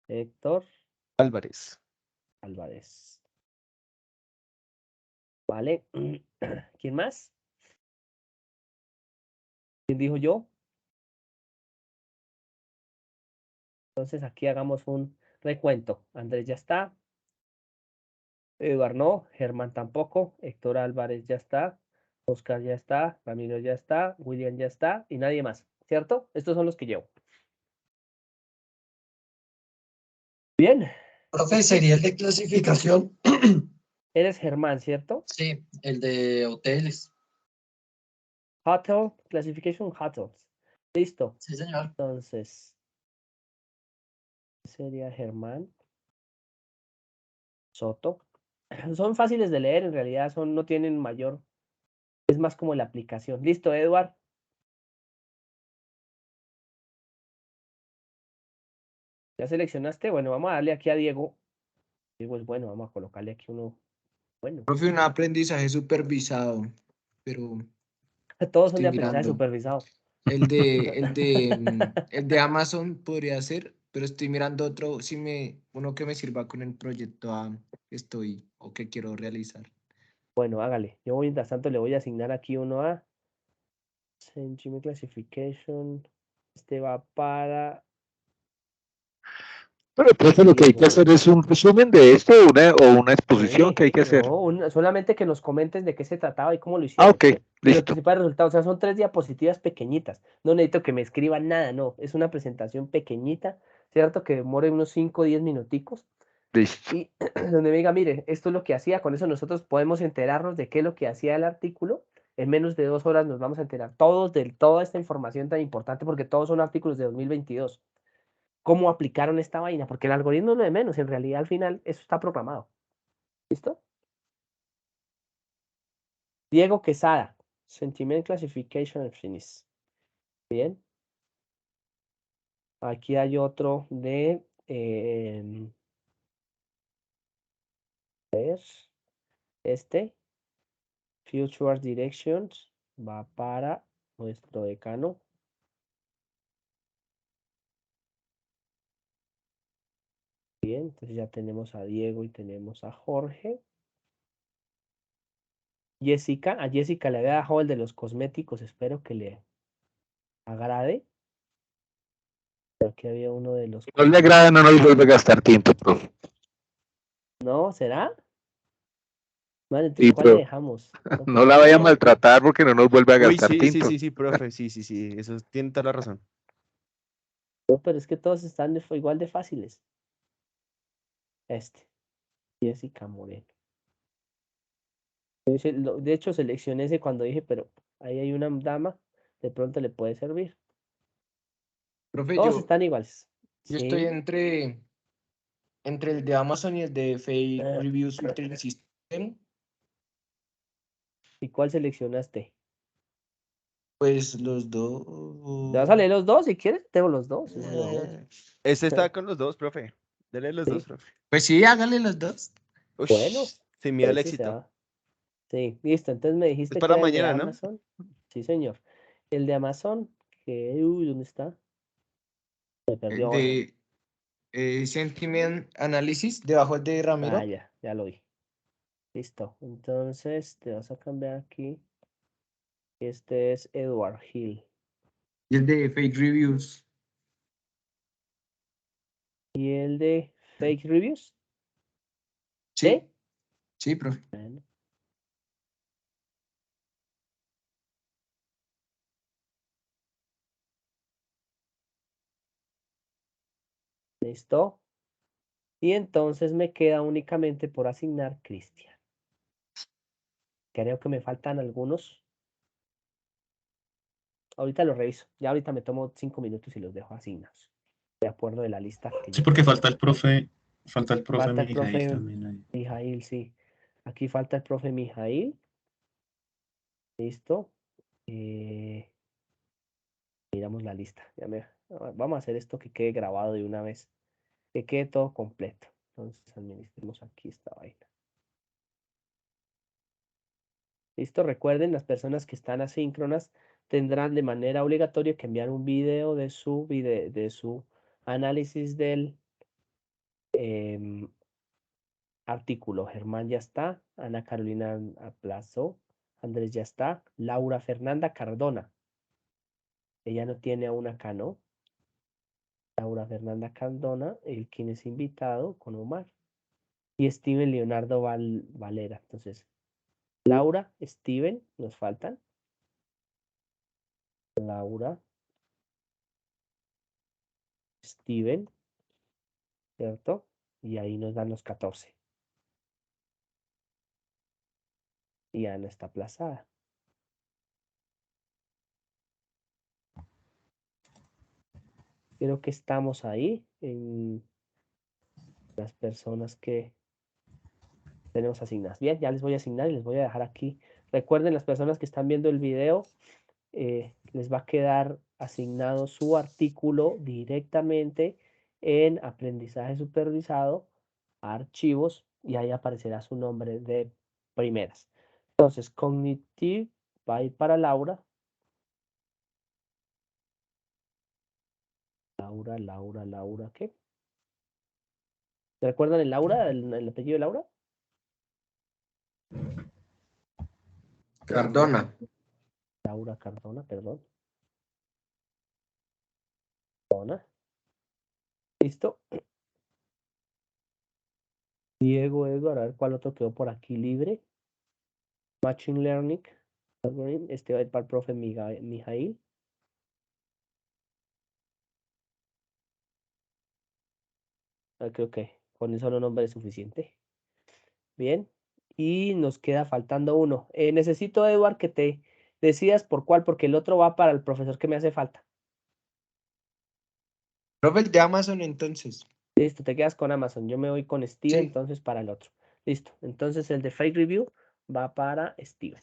Héctor Álvarez. Álvarez. Vale. ¿Quién más? ¿Quién dijo yo? Entonces aquí hagamos un recuento. Andrés ya está. Eduardo no. Germán tampoco. Héctor Álvarez ya está. Oscar ya está. Ramiro ya está. William ya está. Y nadie más. ¿Cierto? Estos son los que llevo. Bien. Profe, sería el de clasificación. Eres Germán, ¿cierto? Sí, el de hoteles. Hotel, Classification Hotels. Listo. Sí, señor. Entonces, sería Germán Soto. Son fáciles de leer, en realidad no tienen mayor, es más como la aplicación. Listo, Edward. ¿Ya seleccionaste? Bueno, vamos a darle aquí a Diego. Diego es bueno, vamos a colocarle aquí uno bueno. Profe, un aprendizaje supervisado, pero Todos son de estoy aprendizaje mirando. supervisado. El de Amazon podría ser, pero estoy mirando otro, uno que me sirva con el proyecto que estoy o que quiero realizar. Bueno, hágale. Yo mientras tanto le voy a asignar aquí uno a Gmail Classification. Este va para Pero entonces lo que hay que hacer es un resumen de esto o una exposición que hay que hacer. No, solamente que nos comentes de qué se trataba y cómo lo hicieron. Ok, Y los listo. principales resultados. O sea, son 3 diapositivas pequeñitas. No necesito que me escriban nada, no. Es una presentación pequeñita, ¿cierto? Que demore unos 5 o 10 minuticos. Listo. Y donde me diga, mire, esto es lo que hacía. Con eso nosotros podemos enterarnos de qué es lo que hacía el artículo. En menos de 2 horas nos vamos a enterar todos de toda esta información tan importante, porque todos son artículos de 2022. ¿Cómo aplicaron esta vaina? Porque el algoritmo es lo de menos. En realidad, al final, eso está programado. ¿Listo? Diego Quesada, Sentiment Classification and Finish. Bien. Aquí hay otro de Future Directions, va para nuestro decano. Bien. entonces ya tenemos a Diego y tenemos a Jorge. Jessica, a Jessica le había dejado el de los cosméticos, espero que le agrade. Aquí había uno de los Si no le agrada, no nos vuelve a gastar tiempo, profe. ¿No? ¿Será? Vale, Sí, entonces, ¿cuál le pero dejamos? No, no pues la vaya a no. maltratar porque no nos vuelve a Uy, gastar sí, tiempo. sí, profe, sí, eso tiene toda la razón. No, pero es que todos están igual de fáciles. Jessica Moreno. De hecho, seleccioné ese cuando dije, pero ahí hay una dama, de pronto le puede servir. Profe, Todos yo están iguales. estoy Sí. entre el de Amazon y el de Fake Ah, Reviews Filtering System. ¿Y cuál seleccionaste? Pues los ¿Te vas a dos. leer los dos? Si quieres, tengo los dos. Eso es mejor. Este está con los dos, profe. Dele los Sí. dos, profe. Pues sí, hágale los dos. Ush, Bueno, sin miedo al ese se éxito. va. Sí, listo. Entonces me Es dijiste que para era el de mañana, ¿no? Amazon. Sí, señor. El de Amazon, ¿dónde está? Se perdió El ahora. de Sentiment Analysis, debajo de Ramiro. Ah, ya lo vi. Listo. Entonces te vas a cambiar aquí. Este es Edward Hill. Y el de Fake Reviews. ¿Y el de Fake Reviews? Sí, sí, profe. Bueno. Listo. Y entonces me queda únicamente por asignar Cristian. Creo que me faltan algunos. Ahorita los reviso. Ya ahorita me tomo 5 minutos y los dejo asignados. De acuerdo de la lista que Sí, yo porque tengo. falta el profe Falta el Mijail profe también ahí. Mijail, sí. Aquí falta el profe Mijail. Listo. Miramos la lista. Vamos a hacer esto que quede grabado de una vez. Que quede todo completo. Entonces administremos aquí esta vaina. Listo. Recuerden, las personas que están asíncronas tendrán de manera obligatoria que enviar un video de su análisis del artículo. Germán ya está, Ana Carolina aplazó, Andrés ya está, Laura Fernanda Cardona. Ella no tiene aún acá, ¿no? Laura Fernanda Cardona, el quien es invitado con Omar. Y Steven Leonardo Valera. Entonces, Laura, Steven, nos faltan. Laura, Steven, ¿cierto? Y ahí nos dan los 14. Y Ana está aplazada. Creo que estamos ahí en las personas que tenemos asignadas. Bien, ya les voy a asignar y les voy a dejar aquí. Recuerden, las personas que están viendo el video, les va a quedar asignado su artículo directamente en aprendizaje supervisado, archivos, y ahí aparecerá su nombre de primeras. Entonces, Cognitive va a ir para Laura. Laura, ¿qué? ¿Recuerdan el Laura, el apellido de Laura? Cardona. Laura Cardona, perdón. Cardona. ¿Listo? Diego, Edward, a ver cuál otro quedó por aquí libre. Machine Learning. Este va a ir para el profe Mijail. Creo que con eso solo nombre es suficiente. Bien. Y nos queda faltando uno. Necesito, Edward, que te decidas por cuál, porque el otro va para el profesor que me hace falta. Profe, el de Amazon entonces. Listo, te quedas con Amazon. Yo me voy con Steven, Sí. entonces para el otro. Listo. Entonces el de Fake Review va para Steven.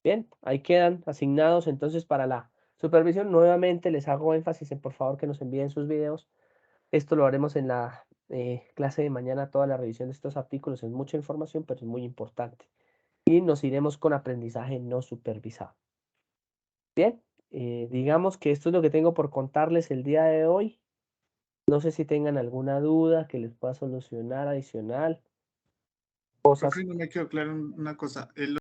Bien, ahí quedan asignados entonces para la supervisión. Nuevamente les hago énfasis en por favor que nos envíen sus videos. Esto lo haremos en la clase de mañana, toda la revisión de estos artículos. Es mucha información, pero es muy importante. Y nos iremos con aprendizaje no supervisado. Bien, digamos que esto es lo que tengo por contarles el día de hoy. No sé si tengan alguna duda que les pueda solucionar adicional. Profe, no me quedó claro una cosa.